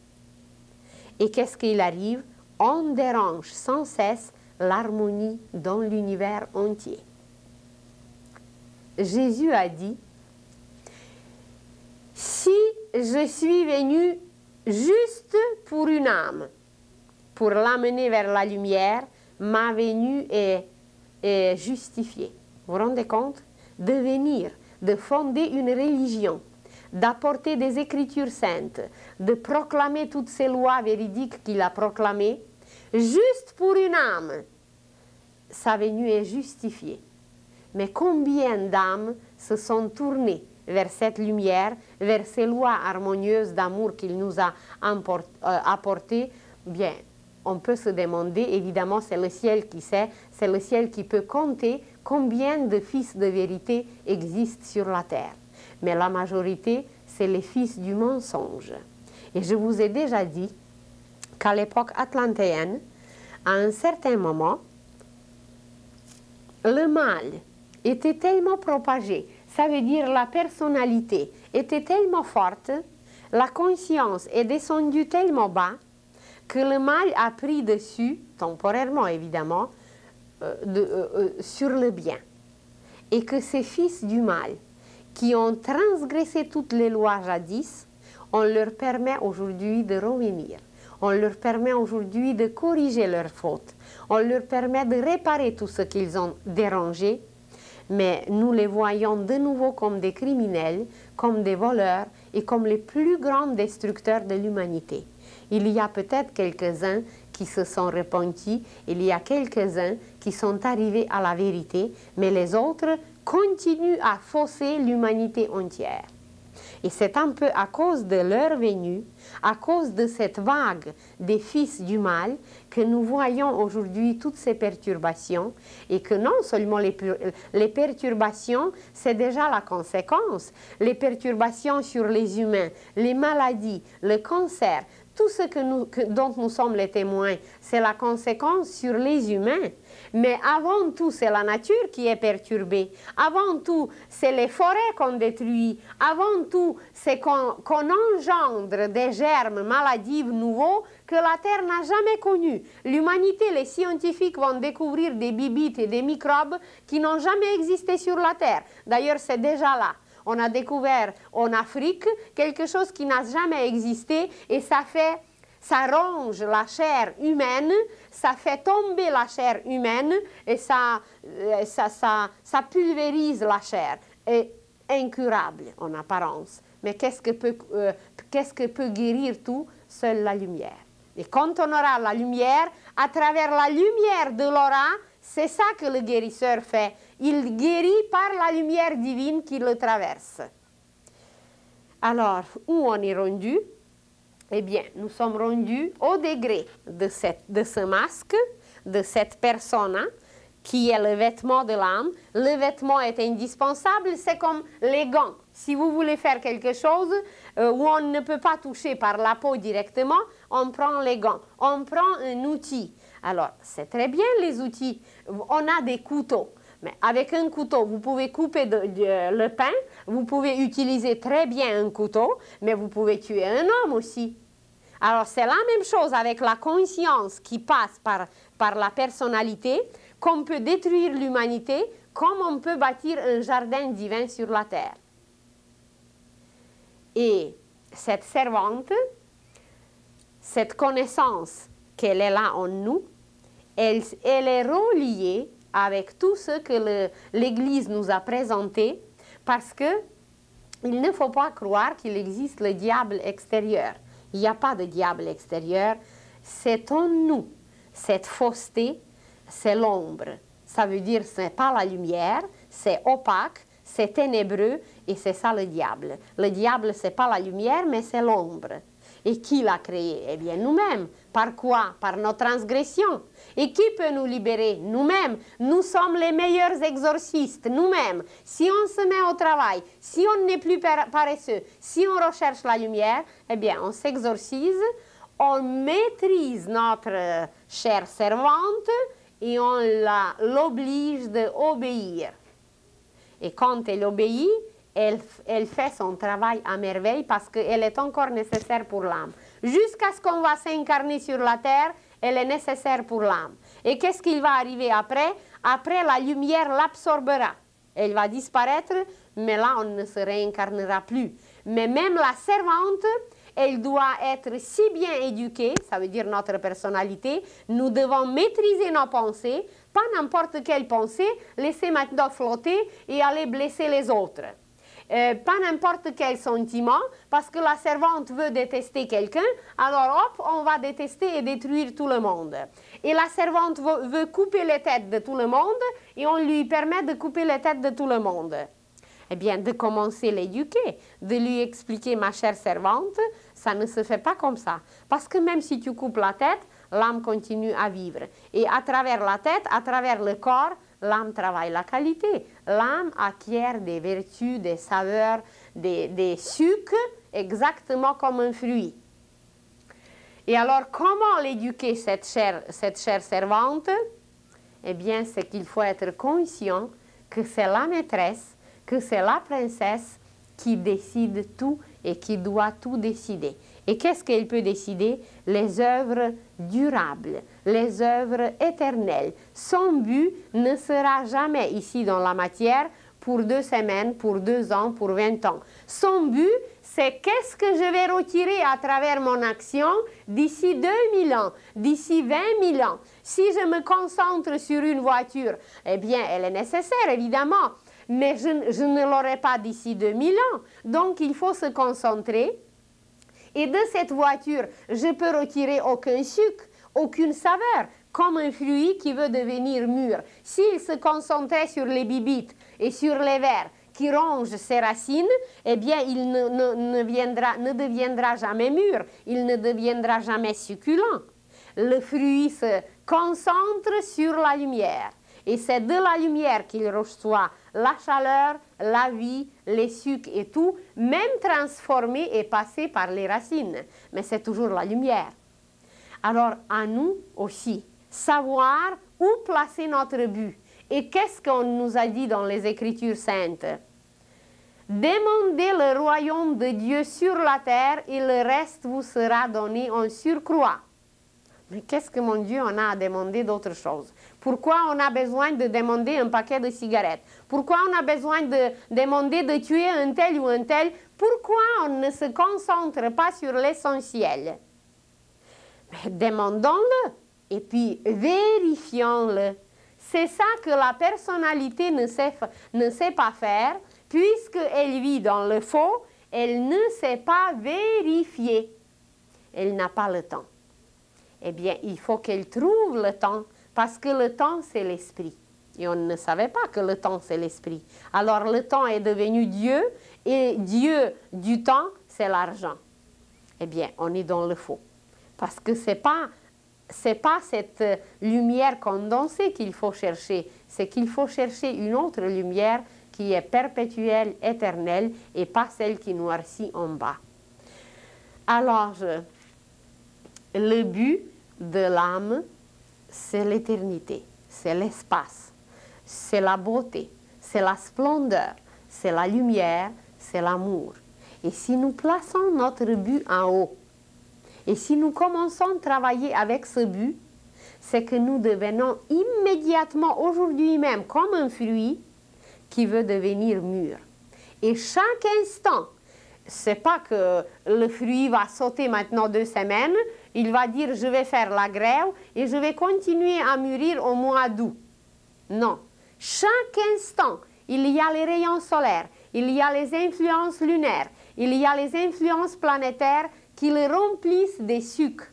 Et qu'est-ce qu'il arrive? On dérange sans cesse l'harmonie dans l'univers entier. Jésus a dit, « Si je suis venu juste pour une âme, pour l'amener vers la lumière, ma venue est justifiée. » Vous vous rendez compte? De venir, de fonder une religion, d'apporter des écritures saintes, de proclamer toutes ces lois véridiques qu'il a proclamées, juste pour une âme, sa venue est justifiée. Mais combien d'âmes se sont tournées vers cette lumière, vers ces lois harmonieuses d'amour qu'il nous a apportées? Bien, on peut se demander, évidemment c'est le ciel qui sait, c'est le ciel qui peut compter combien de fils de vérité existent sur la terre. Mais la majorité, c'est les fils du mensonge. Et je vous ai déjà dit qu'à l'époque atlantéenne, à un certain moment, le mal était tellement propagé, ça veut dire la personnalité était tellement forte, la conscience est descendue tellement bas, que le mal a pris dessus, temporairement évidemment, sur le bien. Et que ces fils du mal, qui ont transgressé toutes les lois jadis, on leur permet aujourd'hui de revenir. On leur permet aujourd'hui de corriger leurs fautes. On leur permet de réparer tout ce qu'ils ont dérangé. Mais nous les voyons de nouveau comme des criminels, comme des voleurs et comme les plus grands destructeurs de l'humanité. Il y a peut-être quelques-uns qui se sont repentis, il y a quelques-uns qui sont arrivés à la vérité, mais les autres continuent à fausser l'humanité entière. Et c'est un peu à cause de leur venue, à cause de cette vague des fils du mal, que nous voyons aujourd'hui toutes ces perturbations, et que non seulement les perturbations, c'est déjà la conséquence. Les perturbations sur les humains, les maladies, le cancer, tout ce dont nous sommes les témoins, c'est la conséquence sur les humains. Mais avant tout, c'est la nature qui est perturbée. Avant tout, c'est les forêts qu'on détruit. Avant tout, c'est qu'on engendre des germes maladifs nouveaux que la Terre n'a jamais connus. L'humanité, les scientifiques vont découvrir des bibites et des microbes qui n'ont jamais existé sur la Terre. D'ailleurs, c'est déjà là. On a découvert en Afrique quelque chose qui n'a jamais existé et ça ronge la chair humaine, ça fait tomber la chair humaine et ça pulvérise la chair. Et incurable en apparence. Mais qu'est-ce que peut guérir tout? Seule la lumière. Et quand on aura la lumière, à travers la lumière de l'aura, c'est ça que le guérisseur fait. Il guérit par la lumière divine qui le traverse. Alors, où on est rendu? Eh bien, nous sommes rendus au degré de ce masque, de cette persona, qui est le vêtement de l'âme. Le vêtement est indispensable, c'est comme les gants. Si vous voulez faire quelque chose où on ne peut pas toucher par la peau directement, on prend les gants, on prend un outil. Alors, c'est très bien les outils. On a des couteaux. Mais avec un couteau, vous pouvez couper le pain, vous pouvez utiliser très bien un couteau, mais vous pouvez tuer un homme aussi. Alors, c'est la même chose avec la conscience qui passe par la personnalité, qu'on peut détruire l'humanité, comme on peut bâtir un jardin divin sur la terre. Et cette servante, cette connaissance qu'elle est là en nous, elle est reliée avec tout ce que l'Église nous a présenté, parce que il ne faut pas croire qu'il existe le diable extérieur. Il n'y a pas de diable extérieur, c'est en nous. Cette fausseté, c'est l'ombre. Ça veut dire ce n'est pas la lumière, c'est opaque, c'est ténébreux et c'est ça le diable. Le diable, ce n'est pas la lumière, mais c'est l'ombre. Et qui l'a créé? Eh bien, nous-mêmes. Par quoi? Par nos transgressions. Et qui peut nous libérer? Nous-mêmes. Nous sommes les meilleurs exorcistes, nous-mêmes. Si on se met au travail, si on n'est plus paresseux, si on recherche la lumière, eh bien, on s'exorcise, on maîtrise notre chère servante et on l'oblige d'obéir. Et quand elle obéit, elle fait son travail à merveille parce qu'elle est encore nécessaire pour l'âme. Jusqu'à ce qu'on va s'incarner sur la terre, elle est nécessaire pour l'âme. Et qu'est-ce qui va arriver après? Après, la lumière l'absorbera. Elle va disparaître, mais là, on ne se réincarnera plus. Mais même la servante, elle doit être si bien éduquée, ça veut dire notre personnalité, nous devons maîtriser nos pensées, pas n'importe quelle pensée, laisser maintenant flotter et aller blesser les autres. Pas n'importe quel sentiment, parce que la servante veut détester quelqu'un, alors hop, on va détester et détruire tout le monde. Et la servante veut couper les têtes de tout le monde, et on lui permet de couper les têtes de tout le monde. Eh bien, de commencer à l'éduquer, de lui expliquer, ma chère servante, ça ne se fait pas comme ça. Parce que même si tu coupes la tête, l'âme continue à vivre. Et à travers la tête, à travers le corps, l'âme travaille la qualité. L'âme acquiert des vertus, des saveurs, des sucres, exactement comme un fruit. Et alors, comment l'éduquer, cette chère servante? Eh bien, c'est qu'il faut être conscient que c'est la maîtresse, que c'est la princesse qui décide tout et qui doit tout décider. Et qu'est-ce qu'elle peut décider? Les œuvres durables, les œuvres éternelles. Son but ne sera jamais ici dans la matière pour 2 semaines, pour 2 ans, pour 20 ans. Son but, c'est qu'est-ce que je vais retirer à travers mon action d'ici 2000 ans, d'ici 20 000 ans. Si je me concentre sur une voiture, eh bien, elle est nécessaire, évidemment, mais je ne l'aurai pas d'ici 2000 ans. Donc, il faut se concentrer. Et de cette voiture, je peux retirer aucun sucre, aucune saveur, comme un fruit qui veut devenir mûr. S'il se concentrait sur les bibites et sur les vers qui rongent ses racines, eh bien, il ne deviendra jamais mûr, il ne deviendra jamais succulent. Le fruit se concentre sur la lumière. Et c'est de la lumière qu'il reçoit la chaleur, la vie, les sucres et tout, même transformé et passé par les racines. Mais c'est toujours la lumière. Alors, à nous aussi, savoir où placer notre but. Et qu'est-ce qu'on nous a dit dans les Écritures saintes? Demandez le royaume de Dieu sur la terre et le reste vous sera donné en surcroît. Mais qu'est-ce que, mon Dieu, on a à demander d'autre chose? Pourquoi on a besoin de demander un paquet de cigarettes? Pourquoi on a besoin de demander de tuer un tel ou un tel? Pourquoi on ne se concentre pas sur l'essentiel? Demandons-le et puis vérifions-le. C'est ça que la personnalité ne sait pas faire, puisqu'elle vit dans le faux, elle ne sait pas vérifier. Elle n'a pas le temps. Eh bien, il faut qu'elle trouve le temps, parce que le temps, c'est l'esprit. Et on ne savait pas que le temps, c'est l'esprit. Alors, le temps est devenu Dieu, et Dieu du temps, c'est l'argent. Eh bien, on est dans le faux. Parce que c'est pas cette lumière condensée qu'il faut chercher, c'est qu'il faut chercher une autre lumière qui est perpétuelle, éternelle, et pas celle qui noircit en bas. Alors, le but de l'âme, c'est l'éternité, c'est l'espace, c'est la beauté, c'est la splendeur, c'est la lumière, c'est l'amour. Et si nous plaçons notre but en haut, et si nous commençons à travailler avec ce but, c'est que nous devenons immédiatement, aujourd'hui même, comme un fruit qui veut devenir mûr. Et chaque instant, c'est pas que le fruit va sauter maintenant 2 semaines, il va dire je vais faire la grève et je vais continuer à mûrir au mois d'août. Non. Chaque instant, il y a les rayons solaires, il y a les influences lunaires, il y a les influences planétaires qui le remplissent des sucres,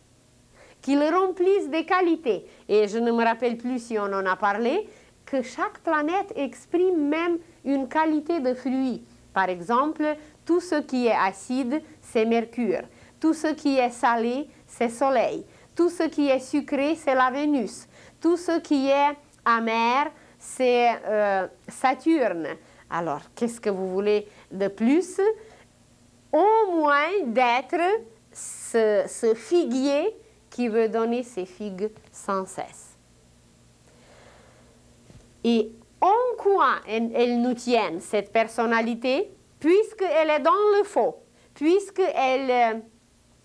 qui le remplissent des qualités. Et je ne me rappelle plus si on en a parlé, que chaque planète exprime même une qualité de fruit. Par exemple, tout ce qui est acide, c'est Mercure. Tout ce qui est salé, c'est Soleil. Tout ce qui est sucré, c'est la Vénus. Tout ce qui est amer, c'est Saturne. Alors, qu'est-ce que vous voulez de plus? Au moins d'être ce figuier qui veut donner ses figues sans cesse. Et en quoi elle nous tient, cette personnalité? Puisqu'elle est dans le faux, puisqu'elle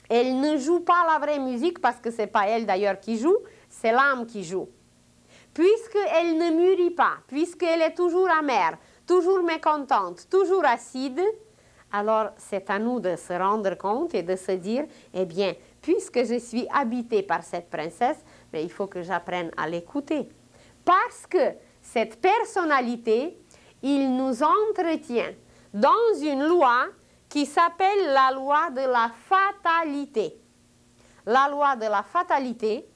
elle ne joue pas la vraie musique, parce que ce n'est pas elle d'ailleurs qui joue, c'est l'âme qui joue. Puisqu'elle ne mûrit pas, puisqu'elle est toujours amère, toujours mécontente, toujours acide, alors c'est à nous de se rendre compte et de se dire, eh bien, puisque je suis habitée par cette princesse, mais il faut que j'apprenne à l'écouter. Parce que cette personnalité, il nous entretient dans une loi qui s'appelle la loi de la fatalité. La loi de la fatalité,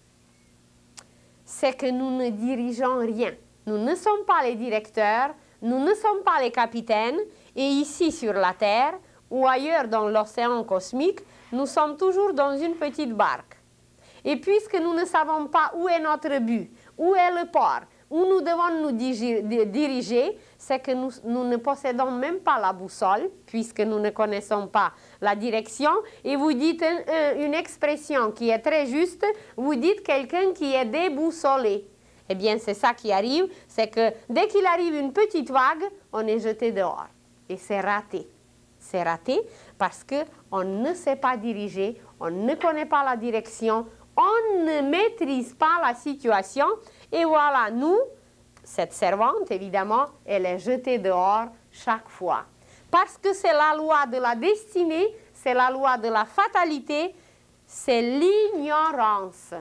c'est que nous ne dirigeons rien. Nous ne sommes pas les directeurs, nous ne sommes pas les capitaines, et ici sur la Terre, ou ailleurs dans l'océan cosmique, nous sommes toujours dans une petite barque. Et puisque nous ne savons pas où est notre but, où est le port, où nous devons nous diriger, c'est que nous ne possédons même pas la boussole, puisque nous ne connaissons pas la direction. Et vous dites une expression qui est très juste, vous dites quelqu'un qui est déboussolé. Eh bien, c'est ça qui arrive, c'est que dès qu'il arrive une petite vague, on est jeté dehors. Et c'est raté. C'est raté parce qu'on ne sait pas diriger, on ne connaît pas la direction, on ne maîtrise pas la situation. Et voilà, nous, cette servante, évidemment, elle est jetée dehors chaque fois. Parce que c'est la loi de la destinée, c'est la loi de la fatalité, c'est l'ignorance.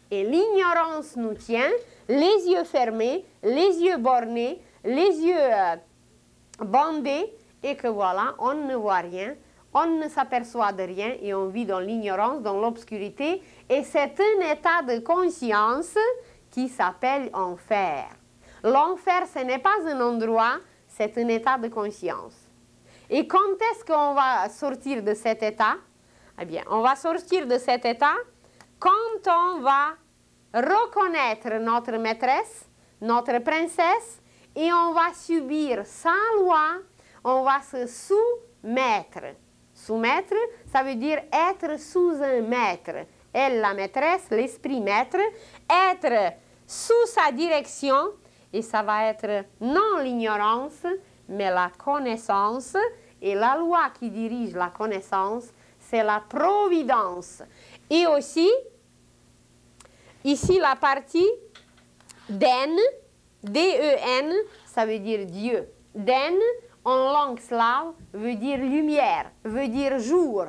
Et l'ignorance nous tient, les yeux fermés, les yeux bornés, les yeux bandés, et que voilà, on ne voit rien, on ne s'aperçoit de rien, et on vit dans l'ignorance, dans l'obscurité, et c'est un état de conscience qui s'appelle enfer. L'enfer, ce n'est pas un endroit, c'est un état de conscience. Et quand est-ce qu'on va sortir de cet état? Eh bien, on va sortir de cet état quand on va reconnaître notre maîtresse, notre princesse, et on va subir sa loi, on va se soumettre. Soumettre, ça veut dire être sous un maître. Elle, la maîtresse, l'esprit maître, être sous sa direction, et ça va être non l'ignorance, mais la connaissance. Et la loi qui dirige la connaissance, c'est la providence. Et aussi, ici la partie den, D-E-N, ça veut dire Dieu. Den, en langue slave, veut dire lumière, veut dire jour.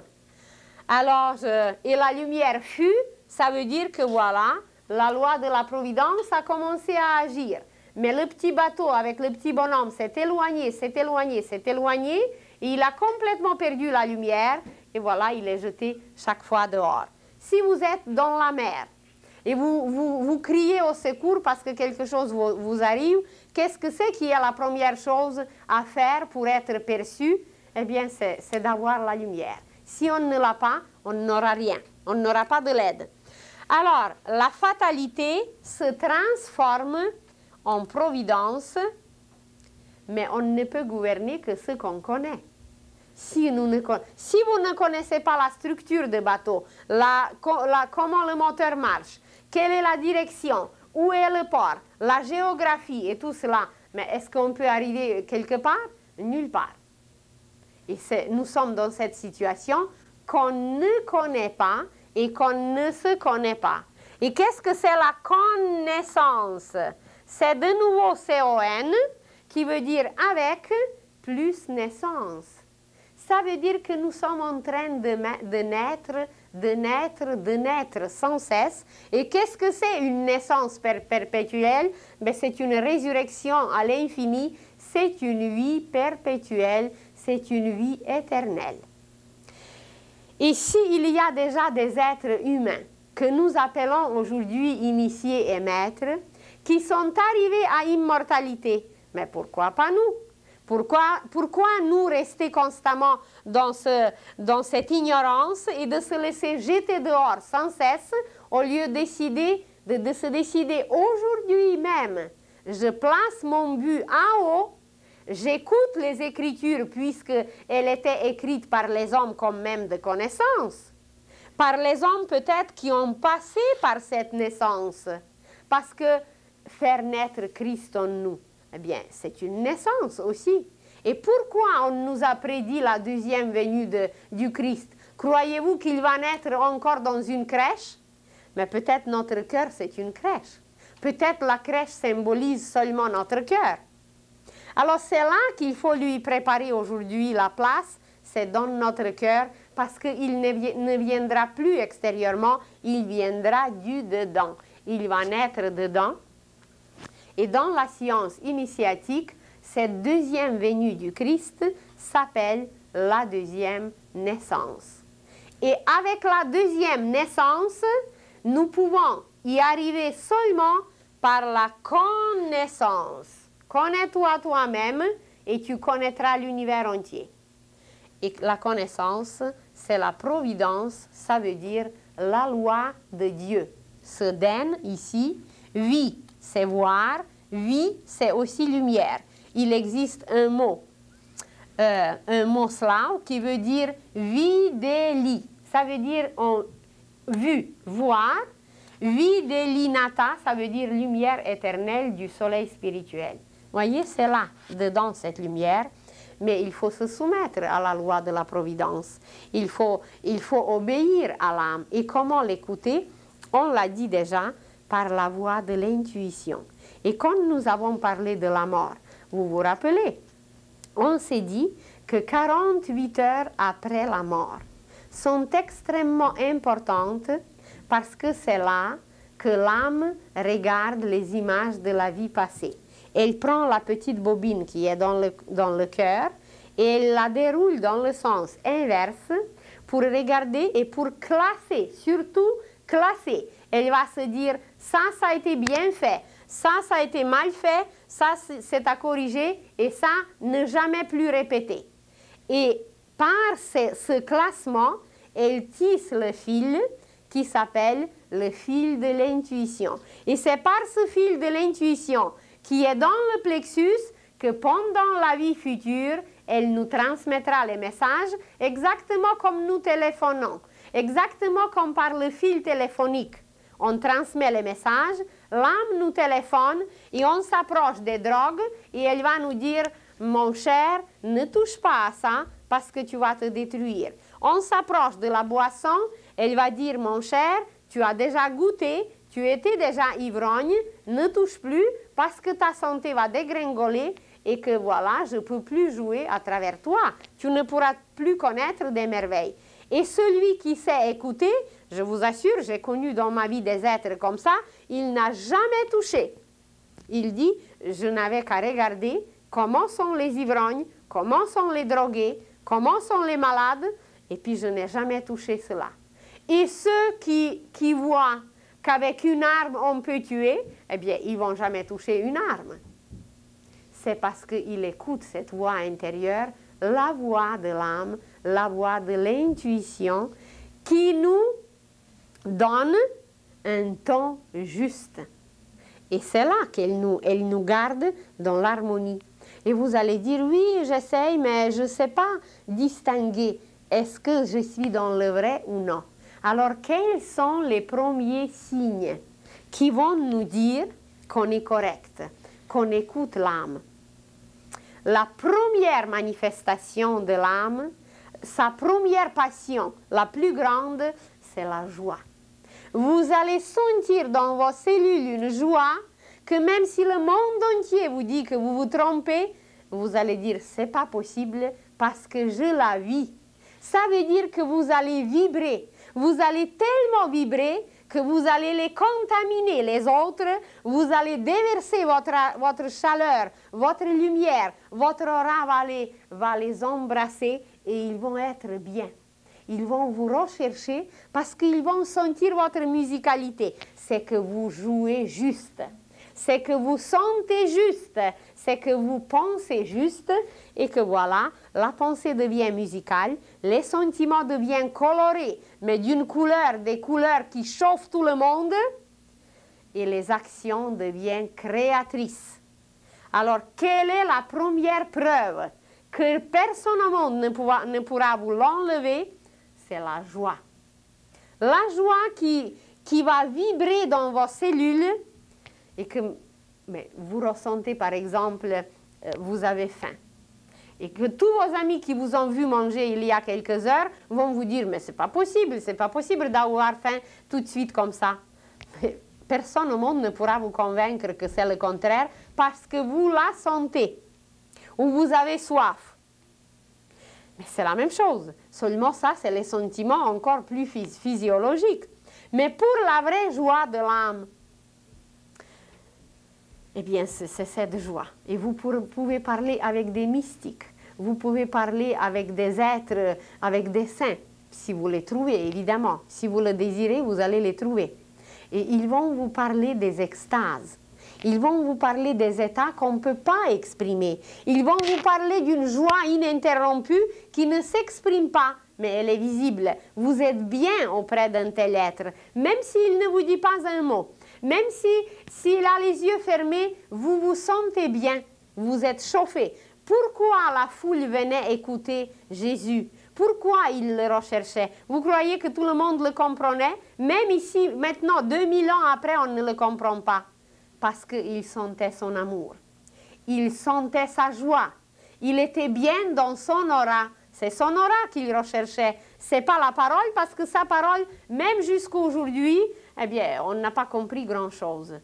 Alors, et la lumière fut, ça veut dire que voilà, la loi de la providence a commencé à agir. Mais le petit bateau avec le petit bonhomme s'est éloigné, s'est éloigné, s'est éloigné, et il a complètement perdu la lumière, et voilà, il est jeté chaque fois dehors. Si vous êtes dans la mer, et vous criez au secours parce que quelque chose vous arrive, qu'est-ce que c'est qui est la première chose à faire pour être perçu? Eh bien, c'est d'avoir la lumière. Si on ne l'a pas, on n'aura rien, on n'aura pas de l'aide. Alors, la fatalité se transforme en providence mais on ne peut gouverner que ce qu'on connaît. Si vous ne connaissez pas la structure de bateau, comment le moteur marche, quelle est la direction, où est le port, la géographie et tout cela, mais est-ce qu'on peut arriver quelque part? Nulle part. Et nous sommes dans cette situation qu'on ne connaît pas et qu'on ne se connaît pas. Et qu'est-ce que c'est la connaissance? C'est de nouveau CON qui veut dire avec plus naissance. Ça veut dire que nous sommes en train de naître sans cesse. Et qu'est-ce que c'est une naissance perpétuelle? Ben, c'est une résurrection à l'infini, c'est une vie perpétuelle, c'est une vie éternelle. Et s'il y a déjà des êtres humains que nous appelons aujourd'hui initiés et maîtres, qui sont arrivés à immortalité, mais pourquoi pas nous? Pourquoi nous rester constamment dans cette ignorance et de se laisser jeter dehors sans cesse au lieu de se décider aujourd'hui même, je place mon but en haut, j'écoute les Écritures puisqu'elles étaient écrites par les hommes comme même de connaissance, par les hommes peut-être qui ont passé par cette naissance, parce que faire naître Christ en nous, eh bien, c'est une naissance aussi. Et pourquoi on nous a prédit la deuxième venue du Christ? Croyez-vous qu'il va naître encore dans une crèche? Mais peut-être notre cœur, c'est une crèche. Peut-être la crèche symbolise seulement notre cœur. Alors c'est là qu'il faut lui préparer aujourd'hui la place, c'est dans notre cœur, parce qu'il ne viendra plus extérieurement, il viendra du dedans. Il va naître dedans. Et dans la science initiatique, cette deuxième venue du Christ s'appelle la deuxième naissance. Et avec la deuxième naissance, nous pouvons y arriver seulement par la connaissance. Connais-toi toi-même et tu connaîtras l'univers entier. Et la connaissance, c'est la providence, ça veut dire la loi de Dieu. Seden, ici, vie, c'est voir, vie, c'est aussi lumière. Il existe un mot slave qui veut dire videli. Ça veut dire vu, voir. Videlinata, ça veut dire lumière éternelle du soleil spirituel. Voyez, c'est là, dedans cette lumière. Mais il faut se soumettre à la loi de la providence. Il faut obéir à l'âme. Et comment l'écouter? On l'a dit déjà, par la voie de l'intuition. Et quand nous avons parlé de la mort, vous vous rappelez, on s'est dit que 48 heures après la mort sont extrêmement importantes parce que c'est là que l'âme regarde les images de la vie passée. Elle prend la petite bobine qui est dans le cœur et elle la déroule dans le sens inverse pour regarder et pour classer, surtout classer. Elle va se dire, ça a été bien fait, ça a été mal fait, ça c'est à corriger et ça ne jamais plus répéter. Et par ce classement, elle tisse le fil qui s'appelle le fil de l'intuition. Et c'est par ce fil de l'intuition qui est dans le plexus que pendant la vie future, elle nous transmettra les messages exactement comme nous téléphonons, exactement comme par le fil téléphonique. On transmet les messages, l'âme nous téléphone et on s'approche des drogues et elle va nous dire « Mon cher, ne touche pas à ça parce que tu vas te détruire. » On s'approche de la boisson, elle va dire « Mon cher, tu as déjà goûté, tu étais déjà ivrogne, ne touche plus parce que ta santé va dégringoler et que voilà, je ne peux plus jouer à travers toi. Tu ne pourras plus connaître des merveilles. » Et celui qui sait écouter, je vous assure, j'ai connu dans ma vie des êtres comme ça, il n'a jamais touché. Il dit, je n'avais qu'à regarder comment sont les ivrognes, comment sont les drogués, comment sont les malades, et puis je n'ai jamais touché cela. Et ceux qui voient qu'avec une arme on peut tuer, eh bien, ils ne vont jamais toucher une arme. C'est parce qu'ils écoutent cette voix intérieure, la voix de l'âme, la voix de l'intuition, qui nous donne un ton juste. Et c'est là qu'elle nous garde dans l'harmonie. Et vous allez dire, oui, j'essaye, mais je ne sais pas distinguer, est-ce que je suis dans le vrai ou non? Alors, quels sont les premiers signes qui vont nous dire qu'on est correct, qu'on écoute l'âme? La première manifestation de l'âme, sa première passion, la plus grande, c'est la joie. Vous allez sentir dans vos cellules une joie que même si le monde entier vous dit que vous vous trompez, vous allez dire, c'est pas possible parce que je la vis. Ça veut dire que vous allez vibrer. Vous allez tellement vibrer que vous allez les contaminer, les autres. Vous allez déverser votre chaleur, votre lumière. Votre aura va les embrasser et ils vont être bien. Ils vont vous rechercher parce qu'ils vont sentir votre musicalité. C'est que vous jouez juste. C'est que vous sentez juste, c'est que vous pensez juste et que voilà, la pensée devient musicale, les sentiments deviennent colorés, mais d'une couleur, des couleurs qui chauffent tout le monde et les actions deviennent créatrices. Alors, quelle est la première preuve que personne au monde ne pourra vous l'enlever? C'est la joie. La joie qui va vibrer dans vos cellules et que vous ressentez, par exemple, vous avez faim. Et que tous vos amis qui vous ont vu manger il y a quelques heures vont vous dire, mais c'est pas possible d'avoir faim tout de suite comme ça. Mais personne au monde ne pourra vous convaincre que c'est le contraire parce que vous la sentez. Ou vous avez soif. Mais c'est la même chose. Seulement ça, c'est les sentiments encore plus physiologiques. Mais pour la vraie joie de l'âme, eh bien, c'est cette joie. Et vous pouvez parler avec des mystiques. Vous pouvez parler avec des êtres, avec des saints, si vous les trouvez, évidemment. Si vous le désirez, vous allez les trouver. Et ils vont vous parler des extases. Ils vont vous parler des états qu'on ne peut pas exprimer. Ils vont vous parler d'une joie ininterrompue qui ne s'exprime pas, mais elle est visible. Vous êtes bien auprès d'un tel être, même s'il ne vous dit pas un mot. Même s'il a les yeux fermés, vous vous sentez bien, vous êtes chauffé. Pourquoi la foule venait écouter Jésus? Pourquoi il le recherchait? Vous croyez que tout le monde le comprenait? Même ici, maintenant, 2000 ans après, on ne le comprend pas. Parce qu'il sentait son amour. Il sentait sa joie. Il était bien dans son aura. C'est son aura qu'il recherchait. Ce n'est pas la parole, parce que sa parole, même jusqu'à aujourd'hui, eh bien, on n'a pas compris grand-chose.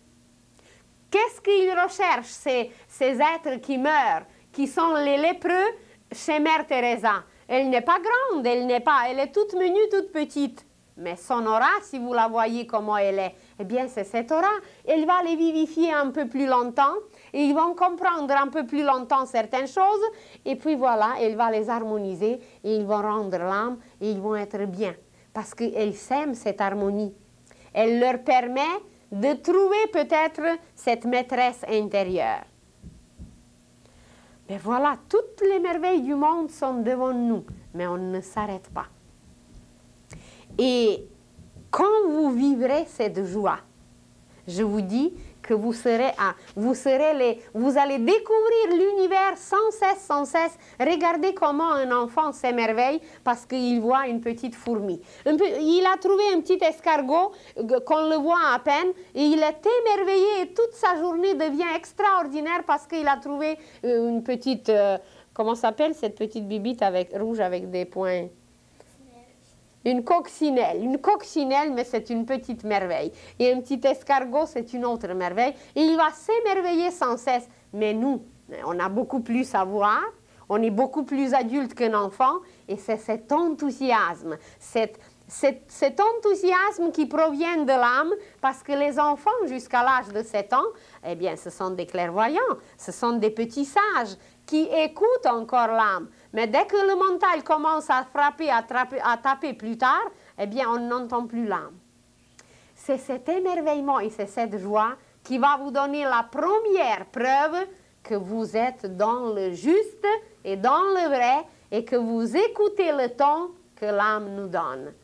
Qu'est-ce qu'il recherche, ces êtres qui meurent, qui sont les lépreux chez Mère Teresa? Elle n'est pas grande, elle est toute menue, toute petite. Mais son aura, si vous la voyez comment elle est, eh bien, c'est cette aura. Elle va les vivifier un peu plus longtemps et ils vont comprendre un peu plus longtemps certaines choses. Et puis voilà, elle va les harmoniser et ils vont rendre l'âme et ils vont être bien. Parce qu'elle sème cette harmonie. Elle leur permet de trouver peut-être cette maîtresse intérieure. Mais voilà, toutes les merveilles du monde sont devant nous, mais on ne s'arrête pas. Et quand vous vivrez cette joie, je vous dis que vous allez découvrir l'univers sans cesse. Regardez comment un enfant s'émerveille parce qu'il voit une petite fourmi. Il a trouvé un petit escargot qu'on le voit à peine et il est émerveillé et toute sa journée devient extraordinaire parce qu'il a trouvé une petite, comment s'appelle cette petite bibite rouge avec des points? Une coccinelle, mais c'est une petite merveille. Et un petit escargot, c'est une autre merveille. Et il va s'émerveiller sans cesse. Mais nous, on a beaucoup plus à voir. On est beaucoup plus adulte qu'un enfant. Et c'est cet enthousiasme, cet enthousiasme qui provient de l'âme, parce que les enfants, jusqu'à l'âge de 7 ans, eh bien, ce sont des clairvoyants, ce sont des petits sages qui écoutent encore l'âme. Mais dès que le mental commence à frapper, à taper plus tard, eh bien, on n'entend plus l'âme. C'est cet émerveillement et c'est cette joie qui va vous donner la première preuve que vous êtes dans le juste et dans le vrai et que vous écoutez le ton que l'âme nous donne.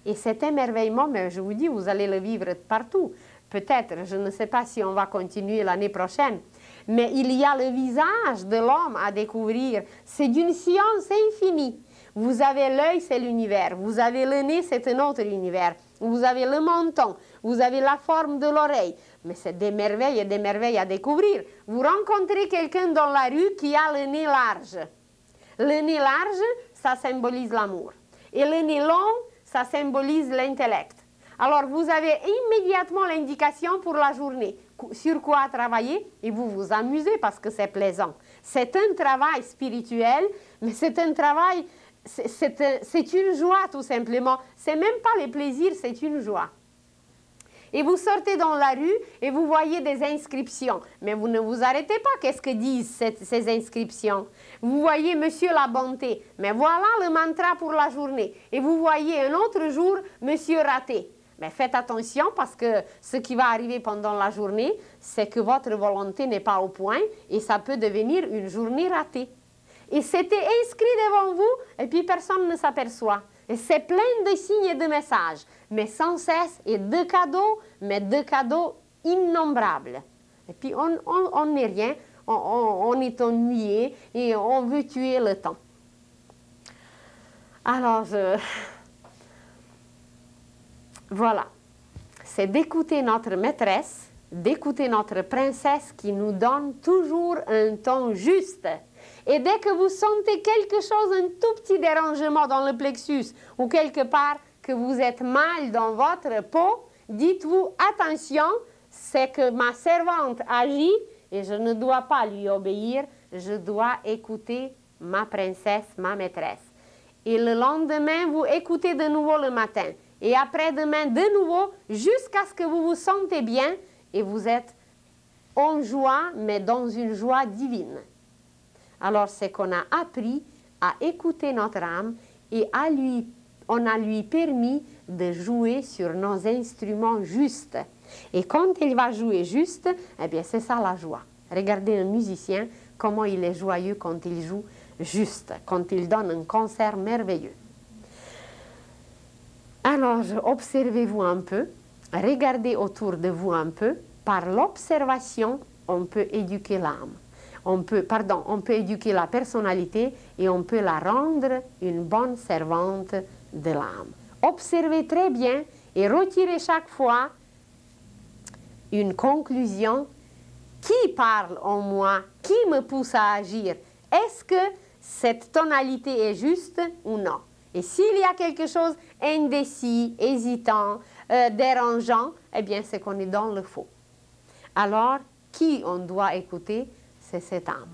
Et cet émerveillement, mais je vous dis, vous allez le vivre partout. Peut-être, je ne sais pas si on va continuer l'année prochaine, Mais il y a le visage de l'homme à découvrir. C'est d'une science infinie. Vous avez l'œil, c'est l'univers. Vous avez le nez, c'est un autre univers. Vous avez le menton. Vous avez la forme de l'oreille. Mais c'est des merveilles et des merveilles à découvrir. Vous rencontrez quelqu'un dans la rue qui a le nez large. Le nez large, ça symbolise l'amour. Et le nez long, ça symbolise l'intellect. Alors, vous avez immédiatement l'indication pour la journée. Sur quoi travailler et vous vous amusez parce que c'est plaisant. C'est un travail spirituel, mais c'est un travail, c'est une joie tout simplement. C'est même pas les plaisirs, c'est une joie. Et vous sortez dans la rue et vous voyez des inscriptions. Mais vous ne vous arrêtez pas. Qu'est-ce que disent ces inscriptions? Vous voyez Monsieur la bonté. Mais voilà le mantra pour la journée. Et vous voyez un autre jour Monsieur raté. Mais faites attention parce que ce qui va arriver pendant la journée, c'est que votre volonté n'est pas au point et ça peut devenir une journée ratée. Et c'était inscrit devant vous et puis personne ne s'aperçoit. Et c'est plein de signes et de messages, mais sans cesse, et de cadeaux, mais de cadeaux innombrables. Et puis on n'est rien, on est ennuyé et on veut tuer le temps. Alors, voilà, c'est d'écouter notre maîtresse, d'écouter notre princesse qui nous donne toujours un ton juste. Et dès que vous sentez quelque chose, un tout petit dérangement dans le plexus ou quelque part que vous êtes mal dans votre peau, dites-vous, attention, c'est que ma servante agit et je ne dois pas lui obéir, je dois écouter ma princesse, ma maîtresse. Et le lendemain, vous écoutez de nouveau le matin. Et après-demain, de nouveau, jusqu'à ce que vous vous sentez bien et vous êtes en joie, mais dans une joie divine. Alors, c'est qu'on a appris à écouter notre âme et on a lui permis de jouer sur nos instruments justes. Et quand il va jouer juste, eh bien, c'est ça la joie. Regardez un musicien, comment il est joyeux quand il joue juste, quand il donne un concert merveilleux. Alors, observez-vous un peu, regardez autour de vous un peu. Par l'observation, on peut éduquer l'âme. On peut éduquer la personnalité et on peut la rendre une bonne servante de l'âme. Observez très bien et retirez chaque fois une conclusion. Qui parle en moi? Qui me pousse à agir? Est-ce que cette tonalité est juste ou non? Et s'il y a quelque chose indécis, hésitant, dérangeant, eh bien c'est qu'on est dans le faux. Alors, qui on doit écouter? C'est cette âme.